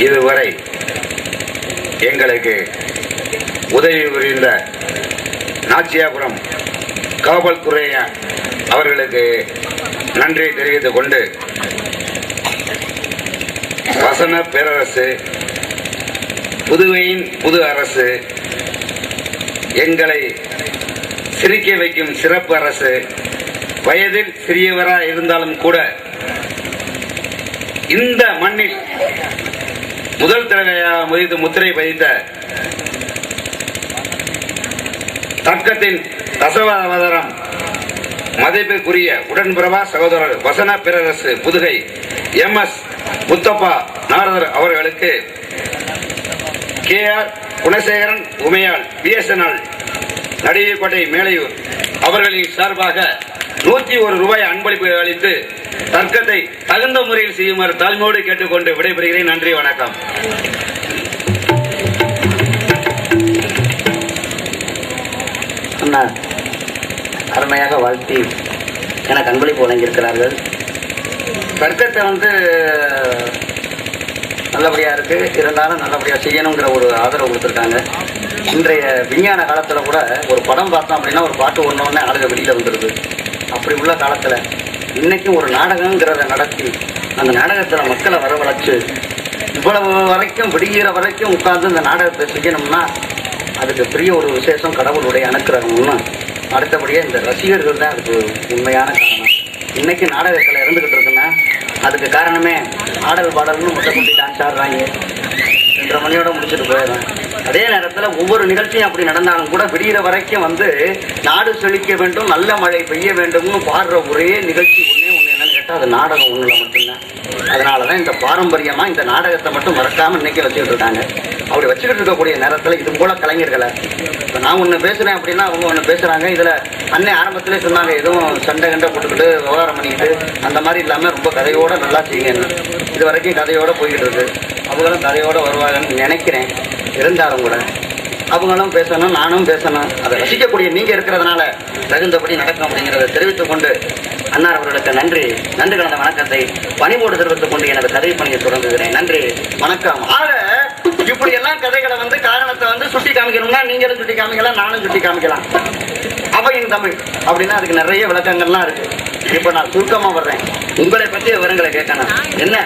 [SPEAKER 1] இதுவரை எங்களுக்கு உதவி புரிந்த நாச்சியாபுரம் காவல்துறை அவர்களுக்கு நன்றி தெரிவித்துக் கொண்டு, வசன பேரரசு, புதுவையின் புது அரசு, எங்களை சிரிக்க வைக்கும் சிறப்பு அரசு, வயதில் சிறியவராக இருந்தாலும் கூட இந்த மண்ணில் முதல் தடவையாக முதித்து முத்திரை பதித்த தர்க்கத்தின் தசவாவதாரம் மதிப்பிற்குரிய உடன்பிறவா சகோதரர் வசன பேரரசு புதுகை MS முத்தப்பா நாரதர் அவர்களுக்கு KR குணசேகரன் உமையாள் BSNL நடிகைப்பட்டை மேலையூர் அவர்களின் சார்பாக 101 ரூபாய் அன்பளிப்பு அளித்து தர்க்கத்தை தகுந்த முறையில் செய்யுமாறு தாழ்மையோடு கேட்டுக்கொண்டு விடைபெறுகிறேன். நன்றி, வணக்கம்.
[SPEAKER 4] அருமையாக வாழ்த்தி எனக்கு அன்பளிப்பு வழங்கியிருக்கிறார்கள். தர்க்கத்தை நல்லபடியா இருக்கு, இருந்தாலும் நல்லபடியா செய்யணுங்கிற ஒரு ஆதரவு கொடுத்துருக்காங்க. இன்றைய விஞ்ஞான காலத்துல கூட ஒரு படம் பார்த்தோம் அப்படின்னா ஒரு பாட்டு ஒன்னொன்னே ஆளுக வெளியில வந்துடுது. அப்படி உள்ள காலத்துல இன்னைக்கும் ஒரு நாடகங்கிறத நடத்தி அந்த நாடகத்துல மக்களை வரவழைச்சு இவ்வளவு வரைக்கும் விடுகிற வரைக்கும் உட்கார்ந்து இந்த நாடகத்தை செய்யணும்னா அதுக்கு பெரிய ஒரு விசேஷம், கடவுளுடைய அனுக்கிரகம்னு. அடுத்தபடியே இந்த ரசிகர்கள் தான் அதுக்கு உண்மையான காரணம். இன்னைக்கு நாடகத்தில் இருந்துகிட்டு இருக்குன்னா அதுக்கு காரணமே ஆடல் பாடல்னு முட்டை டான்ஸ் ஆடுறாங்க, 2:30 மணியோட முடிச்சுட்டு போயிடுறாங்க. அதே நேரத்தில் ஒவ்வொரு நிகழ்ச்சியும் அப்படி நடந்தாலும் கூட விடிகிற வரைக்கும் நாடு செழிக்க வேண்டும், நல்ல மழை பெய்ய வேண்டும்னு பாடுற ஒரே நிகழ்ச்சி ஒன்று என்னன்னு கேட்டால் அது நாடகம் ஒன்றில் மட்டும்தான். அதனாலதான் இந்த பாரம்பரியமா இந்த நாடகத்தை மட்டும் மறக்காம இன்னைக்கு வச்சுக்கிட்டு இருக்காங்க. அப்படி வச்சுக்கிட்டு இருக்கக்கூடிய நேரத்தில் இது போல கலைஞர்களை இப்போ நான் ஒன்று பேசுறேன் அப்படின்னா அவங்க ஒன்று பேசுறாங்க. இதுல அன்னை ஆரம்பத்திலே சொன்னாங்க, எதுவும் சண்டை கண்டை போட்டுக்கிட்டு விவகாரம் பண்ணிக்கிட்டு அந்த மாதிரி இல்லாம ரொம்ப கதையோட நல்லா செய்யுங்க. இது வரைக்கும் கதையோட போய்கிட்டு இருக்கு. அவங்களும் கதையோட வருவாங்கன்னு நினைக்கிறேன். இருந்தாலும் கூட அவங்களும் பேசணும், நானும் பேசணும். அதை ரசிக்கக்கூடிய நீங்க இருக்கிறதுனால தகுந்தபடி நடக்கும் அப்படிங்கிறத தெரிவித்துக் கொண்டு அன்னார் அவர்களுக்கு நன்றி கலந்த வணக்கத்தை பணிவோடு தெரிவித்துக் கொண்டு எனது கதை பணியை தொடங்குகிறேன். நன்றி, வணக்கம். ஆக இப்படி எல்லாம் கதைகளை காரணத்தை சுட்டி காமிக்கணும்னா நீங்களும் சுட்டி காமிக்கலாம், நானும் சுட்டி காமிக்கலாம். அவையின் தமிழ் அப்படின்னா அதுக்கு நிறைய விளக்கங்கள்லாம் இருக்கு. இப்ப நான் சுருக்கமா வர்றேன். உங்களை பற்றிய விவரங்களை கேட்கணும். என்ன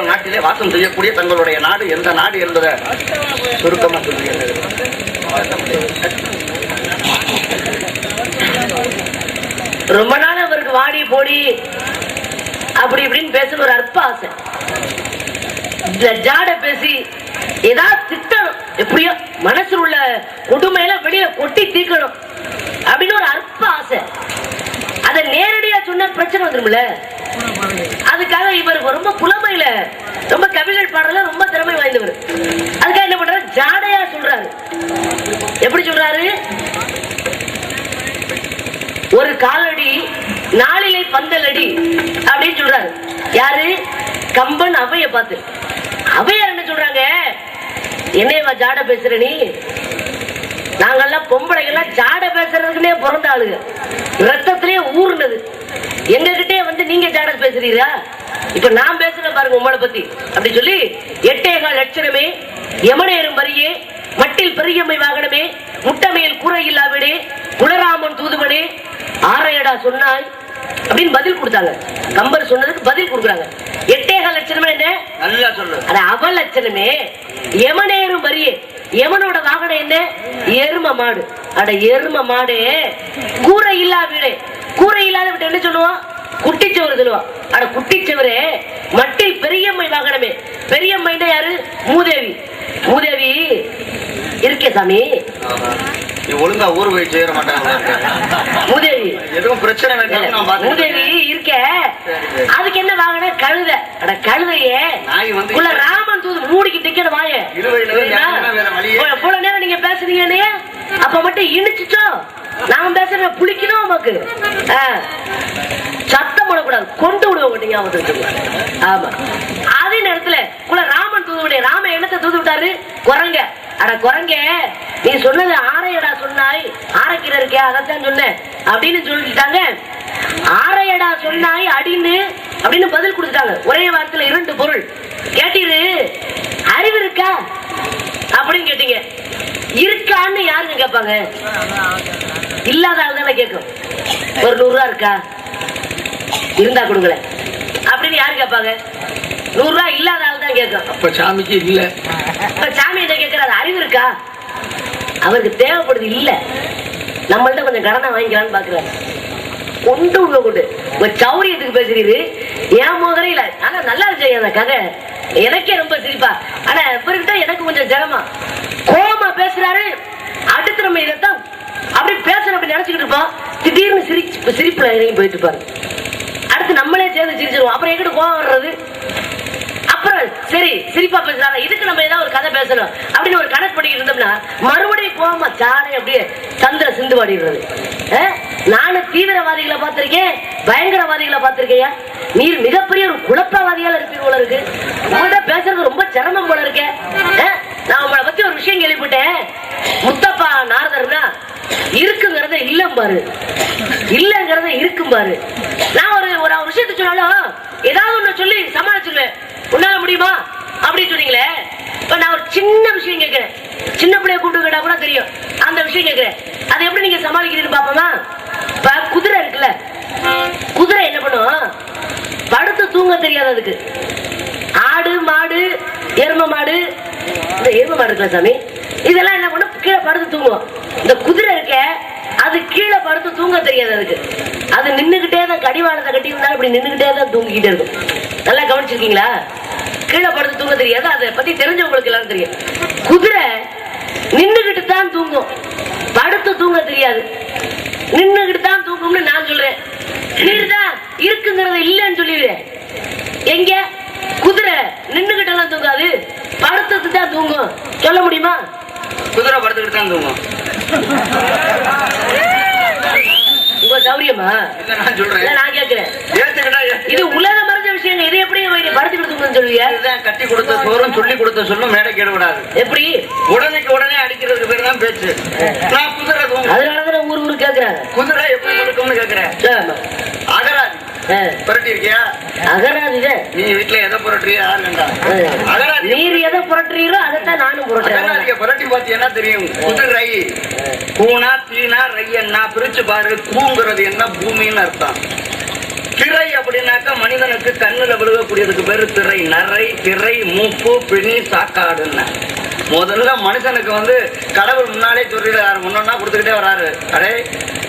[SPEAKER 4] நாட்டிலே வாசம் செய்யக்கூடிய தங்களுடைய நாடு எந்த நாடு என்பதை சுருக்கமா சொல்லுகிறது.
[SPEAKER 2] ரொம்ப நாள் அவருக்கு வாடி போடி அப்படி இப்படின்னு பேசணும் ஒரு அற்ப ஆசை. ஜாட பேசி ஏதாவது திட்டணும், எப்படியோ மனசுல உள்ள கொடுமையில வெளியில கொட்டி தீக்கணும் அப்படின்னு ஒரு அற்ப ஆசை. அதை நேரடியா சொன்ன பிரச்சனை வந்துரும்ல. அதுக்காக இவர் ரொம்ப புலமையில, ரொம்ப கவிகள் பாடல ரொம்ப திறமை வாய்ந்தவர். அதுக்காக என்ன பண்றாரு, ஜாடையா சொல்றாரு. எப்படி சொல்றாரு, ஒரு காலடி நாளிலை பந்தலடி அப்படின்னு சொல்றாரு. யாரு, கம்பன் அவைய பார்த்து. அவையார் என்ன சொல்றாங்க, என்னையவா ஜாட பேசுற நீ, நாங்கெல்லாம் பொம்பளைகள்லாம் ஜாட பேசுறதுக்குன்னே பிறந்த ஆளுங்க, ரத்தத்திலேயே ஊர்னது. எங்க கிட்டே வந்து நீங்க ஜாட பேசுறீங்களா? இப்ப நான் பேசுறேன் பாருங்க உங்களை பத்தி. அப்படி சொல்லி 8.25 லட்சணமே, யமனேறும் வரியே, மட்டில் பெரியம்மை வாகனமே, முட்டமையில் கூரை இல்லாவிடே, குலராமன் தூதுவனே, ஆரையடா சொன்னாய் அப்படின்னு பதில் கொடுத்தாங்க. கம்பர் சொன்னதுக்கு பதில் கொடுக்குறாங்க. 8.25 லட்சணமே என்ன?
[SPEAKER 1] நல்லா சொல்லு.
[SPEAKER 2] அட அவ லட்சணமே, யமனேறும் வரியே, யமனோட வாகனம் என்ன? எரும மாடு. அட எரும மாடு கூரை இல்லா வீடு. கூரை இல்லாத விட்டு என்ன சொல்லுவோம்? குட்டிச்சவரு சொல்லுவோம். அட குட்டிச்சவரு மட்டில் பெரியம்மை வாகனமே. பெரியம்மைன்னா யாரு? மூதேவி. மூதேவி இருக்கே சாமி.
[SPEAKER 1] நீ ஒழுங்கா ஊர் போய் சேர மாட்டாங்க.
[SPEAKER 2] மூதேவி
[SPEAKER 1] எதுவும் பிரச்சனை வேண்டாம்.
[SPEAKER 2] மூதேவி இருக்க, அதுக்கு என்ன வாகனம்? கழுதை. அட கழுதையே குல ராமன் தூது மூடிக்கு டிக்கெட் வாய. இவ்வளவு நேரம் நீங்க பேசுறீங்க, அப்ப மட்டும் இனிச்சுச்சோ? நான் பேசுற புளிக்கணும் உமக்கு. சத்தம் போடக்கூடாது, கொண்டு விடுவோம் நீங்க. ஆமா, அதே நேரத்துல குல ராமன் தூது. ராம என்னத்தை தூது விட்டாரு? குரங்க. அட குரங்க, நீ சொன்னது ஆரையடா சொன்னாய், ஆரைக்கீரை இருக்கே அதான் சொன்னேன் அப்படின்னு சொல்லிட்டாங்க. ஆரையடா சொன்னாய் அப்படின்னு பதில் கொடுத்துட்டாங்க. ஒரே வார்த்தையில 2 பொருள். கேட்டீரு அறிவு இருக்கா அப்படின்னு கேட்டீங்க. இருக்கான்னு யாருங்க கேட்பாங்க? இல்லாத ஆள் தானே கேட்கும். ஒரு 100 ரூபா இருக்கா? இருந்தா கொடுக்கல அப்படின்னு யாரு கேட்பாங்க? 100 ரூபா இல்லாத ஆள் தான் கேட்கும்.
[SPEAKER 3] அப்ப சாமிக்கு இல்ல.
[SPEAKER 2] இப்ப சாமி என்ன கேட்கறாரு? அறிவு இருக்கா? அவருக்கு தேவைப்படுது இல்ல. நம்மள்ட்ட கொஞ்சம் கடனை வாங்கிக்கலான்னு பாக்குறாரு. கொண்டு கொண்டு ஒரு சௌரியத்துக்கு பேசுறீரு. ஏன் மோகரையில ஆனா நல்லா இருந்துச்சு அந்த கதை. எனக்கே ரொம்ப சிரிப்பா. ஆனா இவர்கிட்ட எனக்கு கொஞ்சம் ஜனமா கோபமா பேசுறாரு. அடுத்து நம்ம இதைத்தான் அப்படி பேசணும் அப்படி நினைச்சுக்கிட்டு இருப்போம். திடீர்னு சிரிப்புல இறங்கி போயிட்டு இருப்பாரு. அடுத்து நம்மளே சேர்ந்து சிரிச்சிருவோம். அப்புறம் எங்கிட்ட கோபம் வர்றது? அப்புறம் சரி சிரிப்பா பேசுறாங்க, இதுக்கு நம்ம ஏதாவது ஒரு கதை பேசணும் அப்படின்னு ஒரு கணக்கு பண்ணிட்டு இருந்தோம்னா மறுபடியும் கோபமா சாலை அப்படியே சந்திர சிந்து பாடிடுறது. நானும் தீவிரவாதிகளை பார்த்திருக்கேன், பயங்கரவாதிகளை பார்த்திருக்கேன். நீர் மிகப்பெரிய ஒரு குழப்பவாதியால இருப்பீங்க போல இருக்கு. உங்கள்கிட்ட பேசுறது ரொம்ப சிரமம் போல இருக்கேன். நான் உங்களை பத்தி ஒரு விஷயம் கேள்விப்பட்டேன். முத்தப்பா நாரதர்னா இருக்குங்கிறத இல்லம் பாரு, இல்லங்கிறத இருக்கும் பாரு. நான் ஒரு விஷயத்த சொன்னாலும் ஏதாவது ஒண்ணு சொல்லி சமாளிச்சிருவேன். உன்னால முடியுமா அப்படின்னு சொன்னீங்களே. இப்ப நான் ஒரு சின்ன விஷயம் கேட்கிறேன். சின்ன பிள்ளைய கூப்பிட்டு கேட்டா கூட தெரியும். அந்த விஷயம் கேட்கிறேன், அதை எப்படி நீங்க சமாளிக்கிறீங்கன்னு பாப்போமா? இப்ப குதிரை இருக்குல்ல, குதிரை என்ன பண்ணும்? படுத்து தூங்க தெரியாது அதுக்கு. ஆடு மாடு எரும மாடு, இந்த எரும மாடு இருக்குல்ல சாமி, இதெல்லாம் என்ன பண்ணும்? கீழே படுத்து தூங்குவோம். இந்த குதிரை இருக்க, அது கீழே படுத்து தூங்க தெரியாது அதுக்கு. அது நின்னுகிட்டே தான், கடிவாளத்தை கட்டி இருந்தாலும் இப்படி நின்னுகிட்டே தான் தூங்கிக்கிட்டே இருக்கும். நல்லா கவனிச்சிருக்கீங்களா? கீழே படுத்து தூங்க தெரியாது. அதை பத்தி தெரிஞ்சவங்களுக்கு எல்லாரும் தெரியும். குதிரை நின்னுகிட்டு தான் தூங்கும், படுத்து தூங்க தெரியாது. நின்னுகிட்டு தான் தூங்கும்னு நான் சொல்றேன். நீர்தான் இருக்குங்கிறத இல்லைன்னு சொல்லிடுறேன். எங்க குதிரை நின்னுகிட்டு எல்லாம் தூங்காது, படுத்துட்டு தான் தூங்கும். சொல்ல முடியுமா?
[SPEAKER 1] குதிரை படுத்துக்கிட்டு தான் தூங்கும்.
[SPEAKER 2] உங்க சௌரியமா?
[SPEAKER 1] நான் சொல்றேன்,
[SPEAKER 2] நான் கேட்கிறேன். இது உலக மறைஞ்ச விஷயம். இது எப்படி படுத்துக்கிட்டு தூங்குன்னு சொல்லுவீங்க?
[SPEAKER 1] கட்டி கொடுத்த சோறும் சொல்லி கொடுத்த சொல்லும் மேடை கேடுவிடாது.
[SPEAKER 2] எப்படி
[SPEAKER 1] உடனேக்கு உடனே அடிக்கிறதுக்கு பேர் தான் பேச்சு. நான் குதிரை தூங்கும்.
[SPEAKER 2] அதனாலதான் ஊரு கேட்கிறாங்க.
[SPEAKER 1] குதிரை எப்படி படுக்கும்னு கேட்கிறேன். அகராதி புரட்டி இருக்கியா?
[SPEAKER 2] அகராதி
[SPEAKER 1] நீ வீட்டுல எதை புரட்டுறியா? அகராதி
[SPEAKER 2] நீர் எதை புரட்டுறீங்களோ அதைத்தான் நானும் புரட்டுறேன்.
[SPEAKER 1] அகராதிய புரட்டி பார்த்தீங்கன்னா தெரியும். குதிரை கூனா தீனா ரையன்னா பிரிச்சு பாரு. கூங்கிறது என்ன? பூமின்னு அர்த்தம். திரை அப்படின்னாக்கா மனிதனுக்கு கண்ணுல விழுகக்கூடியதுக்கு பேரு திரை. நரை திரை மூப்பு பிணி சாக்காடுன்னு. முதல்ல மனுஷனுக்கு வந்து கடவுள் முன்னாலே சொல்லிடுறாரு, முன்னா கொடுத்துக்கிட்டே வராரு. அடே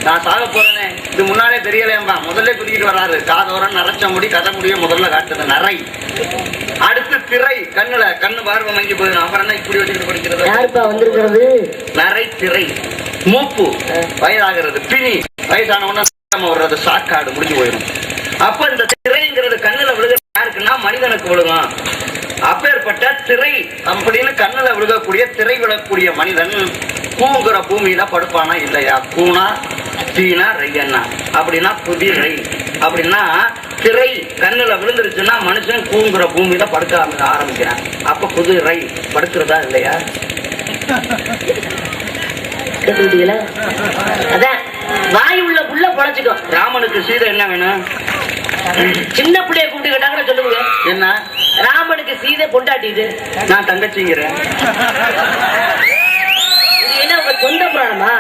[SPEAKER 1] நான் சாக போறேனே, இது முன்னாலே தெரியலையம்பா முதல்ல குதிக்கிட்டு வராரு. காதோரம் நரைச்ச முடி கதை முடிய முதல்ல காட்டுது நரை. அடுத்து திரை, கண்ணுல கண்ணு பார்வை மங்கி போயிடும். அப்புறம் என்ன இப்படி வச்சுக்கிட்டு படிக்கிறது?
[SPEAKER 2] யாருப்பா வந்திருக்கிறது?
[SPEAKER 1] நரை திரை. மூப்பு வயதாகிறது. பிணி வயசானவன வர்றது. சாக்காடு முடிஞ்சு போயிடும். அப்ப இந்த திரைங்கிறது கண்ணுல விழுக யாருக்குன்னா மனிதனுக்கு விழுகும். அப்பேற்பட்ட திரை அப்படின்னு கண்ணுல விழுகக்கூடிய திரை விழக்கூடிய மனிதன் கூங்குற பூமியில படுப்பானா இல்லையா? கூனா தீனா ரையன்னா அப்படின்னா குதிரை. அப்படின்னா திரை கண்ணுல விழுந்துருச்சுன்னா மனுஷன் கூங்குற பூமியில படுக்க ஆரம்பிக்கிறான். அப்ப குதிரை படுக்கிறதா இல்லையா?
[SPEAKER 2] கேட்டுக்கிட்டீங்களா? அதான் வாய் உள்ள புள்ள பொழைச்சுக்கும்.
[SPEAKER 1] ராமனுக்கு சீதை என்ன வேணும்?
[SPEAKER 2] சின்ன பிள்ளைய கூப்பிட்டு கேட்டாங்கன்னு சொல்லுங்க.
[SPEAKER 1] என்ன?
[SPEAKER 2] ராமனுக்கு சீதை பொண்டாட்டிட்டு
[SPEAKER 1] நான் தங்கச்சிங்கிறேன்.
[SPEAKER 2] இது என்ன உங்க சொந்த புராணமா?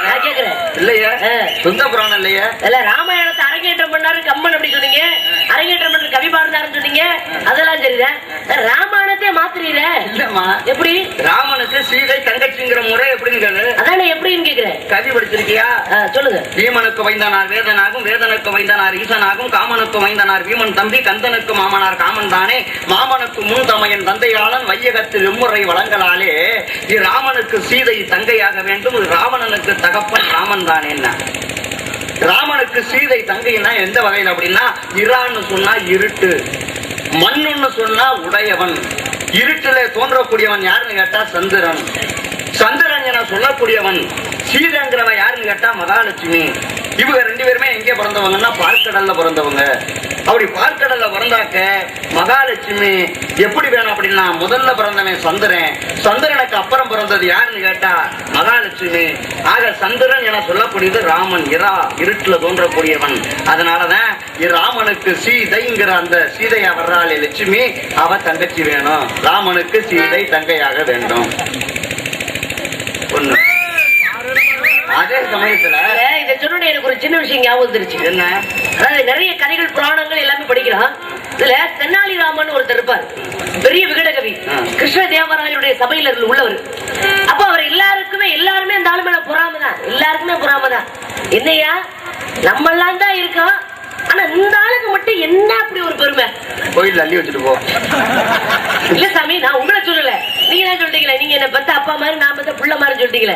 [SPEAKER 2] நான் கேக்குறேன்.
[SPEAKER 1] இல்லையா? சொந்த புராணம் இல்லையா?
[SPEAKER 2] இல்ல, ராமாயணத்தை அரங்கேற்றம் பண்ணாரு கம்மன் அப்படி சொன்னீங்க, அரங்கேற்றம் பண்ண கவி பாடுனாருன்னு சொன்னீங்க, அதெல்லாம் சரிதான். ராமாயணத்தை மாத்துறீங்க
[SPEAKER 1] இல்லம்மா.
[SPEAKER 2] எப்படி?
[SPEAKER 1] ராமனுக்கு சீதை தங்கச்சிங்கிற முறை எப்படின்னு கேளு.
[SPEAKER 2] அதானே எப்படின்னு கேக்குறேன்.
[SPEAKER 1] கவி படிச்சிருக்கியா?
[SPEAKER 2] சொல்லுங்க.
[SPEAKER 1] வீமனுக்கு வைந்தனார் வேதனாகும், வேதனுக்கு வைந்தனார் ஈசனாகும், காமனுக்கு வைந்தனார் வீமன் தம்பி, கந்தனுக்கு மாமனார் காமன் தானே, மாமனுக்கு முன் தமையன் தந்தையாளன், வையகத்தில் எம்முறை வழங்கலாலே ராமனுக்கு சீதை தங்கையாக வேண்டும், ராவணனுக்கு தகப்பன் ராமன் தானே. ராமனுக்கு சீதை தங்கைன்னா எந்த வகையில் அப்படின்னா, இரான்னு சொன்னா இருட்டு, மண்ணுன்னு சொன்னா உடையவன், இருட்டிலே தோன்றக்கூடியவன் யாருன்னு கேட்டா சந்திரன், சந்திரன் என சொல்லக்கூடியவன் சீதைங்கிறவன் யாருன்னு கேட்டா மகாலட்சுமி. இவங்க ரெண்டு பேருமே எங்கே பிறந்தவங்கன்னா பார்க்கடல்ல பிறந்தவங்க. அப்படி பார்க்கடல்ல பிறந்தாக்க மகாலட்சுமி எப்படி வேணும் அப்படின்னா, முதல்ல பிறந்தவன் சந்திரன், சந்திரனுக்கு அப்புறம் பிறந்தது யாருன்னு கேட்டா மகாலட்சுமி. ஆக சந்திரன் என சொல்லக்கூடியது ராமன், இரா இருட்டுல தோன்றக்கூடியவன். அதனாலதான் ராமனுக்கு சீதைங்கிற அந்த சீதையா வர்றாளே லட்சுமி, அவ தங்கச்சி வேணும். ராமனுக்கு சீதை தங்கையாக வேண்டும். ஒண்ணு. அதே சமயத்துல
[SPEAKER 2] இதை சொன்ன எனக்கு ஒரு சின்ன விஷயம் ஞாபகம் வந்துருச்சு.
[SPEAKER 1] என்ன?
[SPEAKER 2] அதாவது நிறைய கதைகள் புராணங்கள் எல்லாமே படிக்கிறோம். இதுல தென்னாலிராமன் ஒருத்தர் இருப்பார், பெரிய விகடகவி, கிருஷ்ண தேவராயனுடைய சபையில உள்ளவர். அப்ப அவர் எல்லாருமே அந்த ஆளு மேல பொறாமதான், எல்லாருக்குமே பொறாமதான். என்னையா நம்ம எல்லாம் தான் இருக்கோம், ஆனா இந்த ஆளுக்கு மட்டும் என்ன அப்படி ஒரு பெருமை?
[SPEAKER 1] கோயில் அள்ளி வச்சுட்டு போ.
[SPEAKER 2] இல்ல சாமி, நான் உங்களை சொல்லல, நீங்க தான் சொல்லிட்டீங்களே, நீங்க என்ன பத்த அப்பா மாதிரி நான் பத்த புள்ள மாதிரி சொல்லிட்டீங்களே.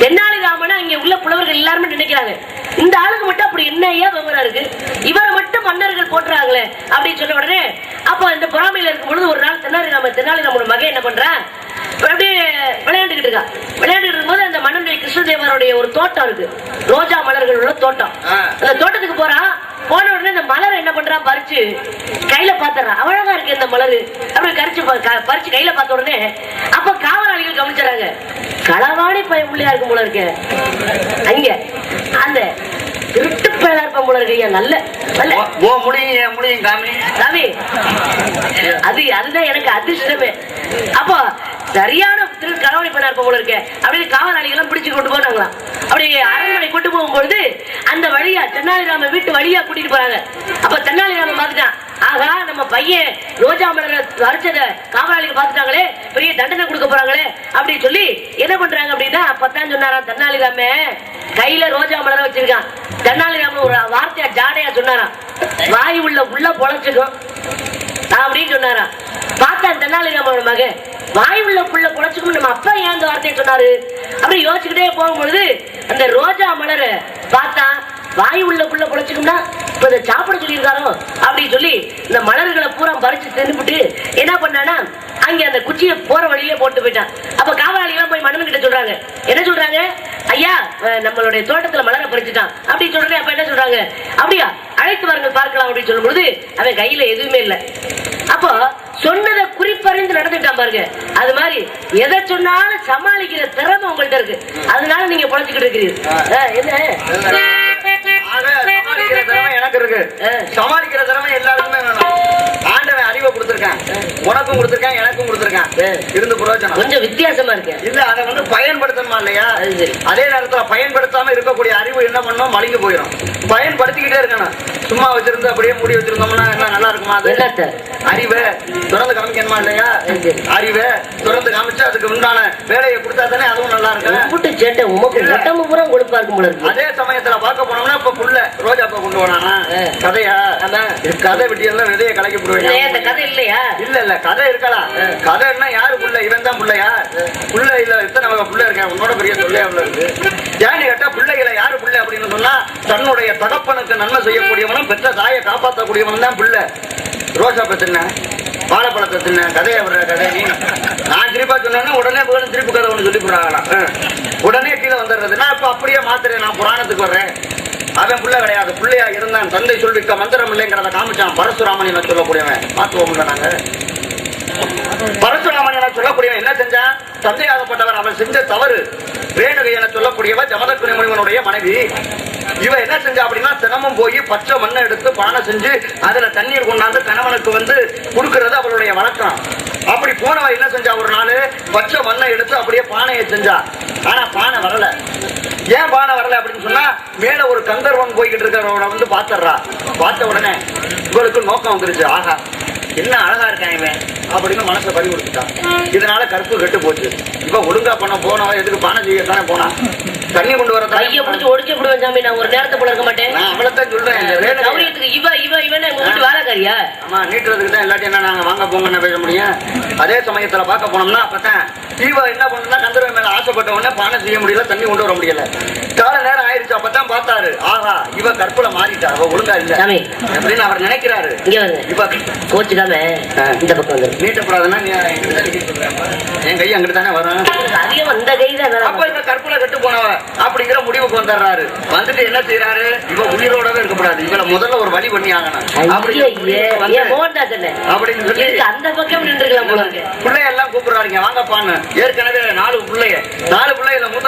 [SPEAKER 2] தென்னாலிராமன் அங்க உள்ள புலவர்கள் எல்லாருமே நினைக்கிறாங்க, இந்த ஆளுக்கு மட்டும் அப்படி என்ன ஐயா விவரம் இருக்கு, இவரை மட்டும் மன்னர்கள் போட்டுறாங்களே அப்படின்னு சொன்ன உடனே, அப்ப இந்த பொறாமையில இருக்கும் பொழுது ஒரு நாள் தென்னாலிராமனோட மகன் என்ன பண்றான், அப்படியே விளையாண்டுகிட்டு இருக்கா. விளையாண்டுட்டு இருக்கும்போது அந்த மன்னனுடைய கிருஷ்ணதேவருடைய ஒரு தோட்டம் இருக்கு, ரோஜா மலர்கள் உள்ள தோட்டம். அந்த தோட்டத்துக்கு போறான். போன உடனே இந்த மலர் என்ன பண்றான், பறிச்சு கையில பாத்துறான். அழகா இருக்கு இந்த மலரு அப்படி பறிச்சு கையில பார்த்த உடனே அப்ப காவலாளிகள் கவனிச்சாங்க, களவாணி பையன் உள்ளியா இருக்கும் போல இருக்கு, அங்க அந்த திருட்டு பயலா இருப்ப போல இருக்கு. நல்ல
[SPEAKER 1] முடியும்
[SPEAKER 2] சாமி, அதுதான் எனக்கு அதிர்ஷ்டமே. அப்போ சரியான களவாணி பையனா இருப்ப போல இருக்கு அப்படின்னு காவலாளிகள் எல்லாம் பிடிச்சு கொண்டு போனாங்களாம். அப்படி அரண்மனை கொண்டு போகும்பொழுது அந்த வழியா தென்னாலிராமன் வீட்டு வழியா கூட்டிட்டு போறாங்க. அப்ப தென்னாலிராமன் பாத்துட்டான், ஆகா நம்ம பையன் ரோஜா மலரை வரைச்சத காவலாளிகள் பாத்துட்டாங்களே, பெரிய தண்டனை கொடுக்க போறாங்களே அப்படின்னு சொல்லி என்ன பண்றாங்க அப்படின்னா, அப்பதான் சொன்னாராம் தென்னாலிராம கையில ரோஜா மலரை வச்சிருக்கான். தென்னாலிராமன் ஒரு வார்த்தையா ஜாடையா சொன்னாராம், வாய் உள்ள பொழைச்சுக்கும் அப்படின்னு சொன்னாராம். பார்த்தா தென்னாலிராமனோட மகன், வாய் உள்ள புள்ள பொழைச்சுக்கும் நம்ம அப்பா ஏன் அந்த வார்த்தையை சொன்னாரு அப்படி யோசிச்சுக்கிட்டே போகும்பொழுது அந்த ரோஜா மலரை பார்த்தா, வாய் உள்ள புள்ள பொழைச்சுக்கும்னா இப்ப இதை சாப்பிட சொல்லியிருக்காரோ அப்படின்னு சொல்லி இந்த மலர்களை பூரா பறிச்சு தின்னுபிட்டு என்ன பண்ணானா, அங்க அந்த குச்சியை போற வழியிலே போட்டு போயிட்டான். அப்ப காவலாளிகள் போய் மன்னன் கிட்ட சொல்றாங்க, என்ன சொல்றாங்க, ஐயா நம்மளுடைய தோட்டத்துல மலரை பறிச்சுட்டான் அப்படின்னு சொல்றேன். அப்ப என்ன சொல்றாங்க, அப்படியா அழைத்து வாருங்கள் பார்க்கலாம் அப்படின்னு சொல்லும் பொழுது அவன் கையில எதுவுமே இல்லை. அப்போ சொன்னதை குறிப்பறிந்து நடந்துட்டான் பாருங்க. அது மாதிரி எதை சொன்னாலும் சமாளிக்கிற திறமை உங்கள்ட்ட இருக்கு, அதனால நீங்க பொழைச்சுக்கிட்டு இருக்கிறீங்க.
[SPEAKER 1] எனக்கு இருக்கு, சமாளிக்கிற திறமை எல்லாருக்குமே வேணும். ஆண்டவன் அறிவை கொடுத்திருக்கான், உனக்கும் கொடுத்திருக்கான், எனக்கும் கொடுத்திருக்கான். இருந்து பிரயோஜனம்
[SPEAKER 2] கொஞ்சம் வித்தியாசமா இருக்கு
[SPEAKER 1] இல்ல, அதை பயன்படுத்தணுமா இல்லையா? அதே நேரத்துல பயன்படுத்தாம இருக்கக்கூடிய அறிவு என்ன பண்ணும், மலிந்து போயிடும். பயன்படுத்திக்கிட்டே இருக்கணும். சும்மா வச்சிருந்து அப்படியே மூடி வச்சிருந்தோம்னா என்ன நல்லா இருக்குமா? அது அறிவை திறந்து காமிக்கணுமா இல்லையா? அறிவை திறந்து காமிச்சா அதுக்கு உண்டான வேலையை கொடுத்தா தானே அதுவும் நல்லா இருக்கும். அதே சமயத்துல பார்க்க போனோம்னா இப்ப புள்ள ரோஜா பூ கொண்டு போனானா கதையா? கதை விட்டி எல்லாம் விதைய கலக்கி போடுவேன்.
[SPEAKER 2] கதை இல்லையா?
[SPEAKER 1] இல்ல கதை இருக்கலாம். கதைன்னா யாரு புள்ள, இவன் தான் புள்ளையா? புள்ள இல்ல, எத்தனை வகை புள்ள இருக்கேன், உன்னோட பெரிய சொல்லையா உள்ள இருக்கு. ஏன்னு கேட்டா பிள்ளைகளை யாரு புள்ள அப்படின்னு சொன்னா, தன்னுடைய தகப்பனுக்கு நன்மை செய்யக்கூடியவனும் பெற்ற தாயை காப்பாற்றக்கூடியவனும் தான் புள்ள. ரோஜா பத்தின வாழைப்பழத்தை தின்ன கதையை விடுற கதை நீ நான் திருப்பா சொன்னேன்னா உடனே திருப்பி கதை ஒன்று சொல்லி போடுறாங்களாம். உடனே கீழே வந்துடுறது. நான் இப்ப அப்படியே மாத்துறேன், நான் புராணத்துக்கு வர்றேன். அவன் புள்ள கிடையாது, பிள்ளையா இருந்தான். தந்தை சொல்விக்க மந்திரம் இல்லைங்கிறத காமிச்சான். பரசுராமன் என சொல்லக்கூடியவன் மாத்துவோம் நாங்க. பரசுராமன் என சொல்லக்கூடியவன் என்ன செஞ்சான்? தந்தையாகப்பட்டவர் அவன் செஞ்ச தவறு ரேணுகை என சொல்லக்கூடியவ ஜமதக்குனி முனிவனுடைய மனைவி. இவ என்ன செஞ்சா அப்படின்னா தினமும் போய் பச்சை மண்ணை எடுத்து பானை செஞ்சு அதுல தண்ணீர் கொண்டாந்து கணவனுக்கு வந்து கொடுக்கறது அவளுடைய வழக்கம். அப்படி போனவ என்ன செஞ்சா ஒரு நாள் பச்சை மண்ணை எடுத்து அப்படியே பானையை செஞ்சா. ஆனா பானை வரல. ஏன் பானை வரல அப்படின்னு சொன்னா மேல ஒரு கந்தர்வன் போய்கிட்டு இருக்கிறவன வந்து பாத்துறா. பார்த்த உடனே இவளுக்கு நோக்கம் வந்துருச்சு, ஆகா என்ன அழகா இருக்கான் இவன் அப்படின்னு மனசை பறி கொடுத்துட்டான். இதனால கருப்பு கெட்டு போச்சு. இப்ப ஒழுங்கா பண்ண போனவன் எதுக்கு பானை செய்யத்தானே போனா, தண்ணி கொண்டு வர
[SPEAKER 2] கையை பிடிச்சி ஒடிச்சு விடுவேன் சாமி. நான் ஒரு நேரத்தை போல இருக்க மாட்டேன்.
[SPEAKER 1] நான் அவளைத்தான் சொல்றேன்.
[SPEAKER 2] சௌரியத்துக்கு இவன் உங்க வீட்டு வேலைக்காரியா?
[SPEAKER 1] ஆமா, நீட்டுறதுக்கு தான் இல்லாட்டி என்ன நாங்க வாங்க போங்கன்னு பேச முடியும். அதே சமயத்துல பார்க்க போனோம்னா அப்பதான் இவ என்ன பண்ணா கந்தர்வன் மேல ஆசைப்பட்ட உடனே பானை செய்ய முடியல, தண்ணி கொண்டு வர முடியல. கால நேரம் ஆயிடுச்சு. அப்பதான் பார்த்தாரு, ஆஹா இவ கற்புல மாறிட்டா, அவ ஒழுங்கா இல்ல
[SPEAKER 2] சாமி
[SPEAKER 1] அப்படின்னு அவர் நினைக்கிறாரு.
[SPEAKER 2] இங்க வருங்க,
[SPEAKER 1] இப்ப
[SPEAKER 2] கோச்சுக்காம இந்த பக்கம் வந்து
[SPEAKER 1] நீட்டப்படாதுன்னா என் கை அங்கிட்டு தானே வரும்.
[SPEAKER 2] அதிகம் அந்த கைதான்.
[SPEAKER 1] அப்ப இவ கற்புல கெட்டு போனவ அப்படிங்கிற முடிவுக்கு வந்துடுறாரு. வந்துட்டு என்ன செய்யறாரு, இவ உயிரோடவே இருக்கக்கூடாது, இவளை முதல்ல ஒரு வழி பண்ணி ஆகணும் அப்படின்னு சொல்லி
[SPEAKER 2] அந்த பக்கம் நின்றுக்கலாம் போல இருக்கு.
[SPEAKER 1] பிள்ளையெல்லாம் கூப்பிடுறாருங்க, வாங்கப்பான்னு. ஏற்கனவே 4 பிள்ளையில மூத்த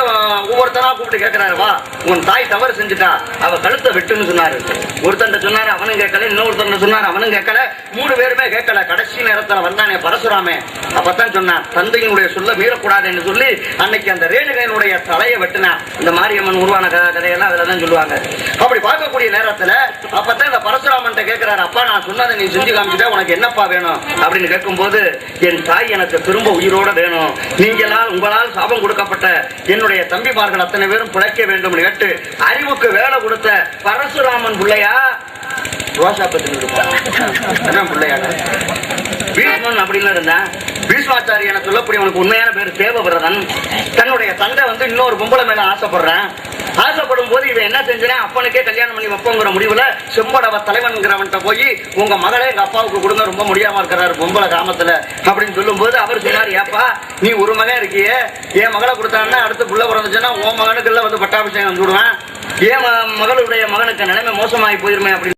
[SPEAKER 1] ஒவ்வொருத்தரா கூப்பிட்டு கேட்கிறாரு, வா உன் தாய் தவறு செஞ்சுட்டா, அவ கழுத்தை வெட்டுன்னு சொன்னாரு. ஒருத்தன் சொன்னாரு, அவனும் கேட்கல. இன்னொருத்தன் சொன்னாரு, அவனும் கேட்கல. 3 பேருமே கேட்கல. கடைசி நேரத்துல வந்தானே பரசுராமே, அப்பதான் சொன்னான் தந்தையினுடைய சொல்ல மீறக்கூடாதுன்னு சொல்லி அன்னைக்கு அந்த ரேணுகையினுடைய தலையை வெட்டினா. இந்த மாரியம்மன் உருவான கதையெல்லாம் அதுலதான் சொல்லுவாங்க. அப்படி பார்க்கக்கூடிய நேரத்துல அப்பதான் இந்த பரசுராமன் கேட்கிறாரு, அப்பா நான் சொன்னதை நீ செஞ்சு காமிச்சுட்டா உனக்கு என்னப்பா வேணும் அப்படின்னு கேட்கும்போது, என் தாய் எனக்கு திரும்ப உயிரோட வேணும், நீங்களால் உங்களால் சாபம் கொடுக்கப்பட்ட என்னுடைய தம்பிமார்கள் அத்தனை பேரும் பிழைக்க வேண்டும் கேட்டு அறிவுக்கு வேலை கொடுத்த பரசுராமன் பிள்ளையா ரோசா பத்தி பிள்ளையா பீஷ்மன் அப்படின்னு இருந்தா. பீஷ்மாச்சாரி என சொல்லக்கூடியவனுக்கு உண்மையான பேர் தேவவிரதன். தன்னுடைய தந்தை வந்து இன்னொரு பொம்பளை மேல ஆசைப்படுறான். ஆசைப்படும் போது இவன் என்ன செஞ்சா, அப்பனுக்கே கல்யாணம் பண்ணி வைப்போங்கிற முடிவுல செம்படவ தலைவன்கிறவன்ட்ட போய் உங்க மகளே எங்க அப்பாவுக்கு கொடுங்க, ரொம்ப முடியாம இருக்கிறாரு பொம்பளை காமத்துல அப்படின்னு சொல்லும் போது அவர் சொன்னார், ஏப்பா நீ ஒரு மகன் இருக்கியே, என் மகளை கொடுத்தாங்கன்னா அடுத்து புள்ள பிறந்துச்சுன்னா உன் மகனுக்கு எல்லாம் வந்து பட்டாபிஷேகம் சொல்லுவேன், என் மகளுடைய மகனுக்கு நிலைமை மோசமாகி போயிருமே அப்படின்னு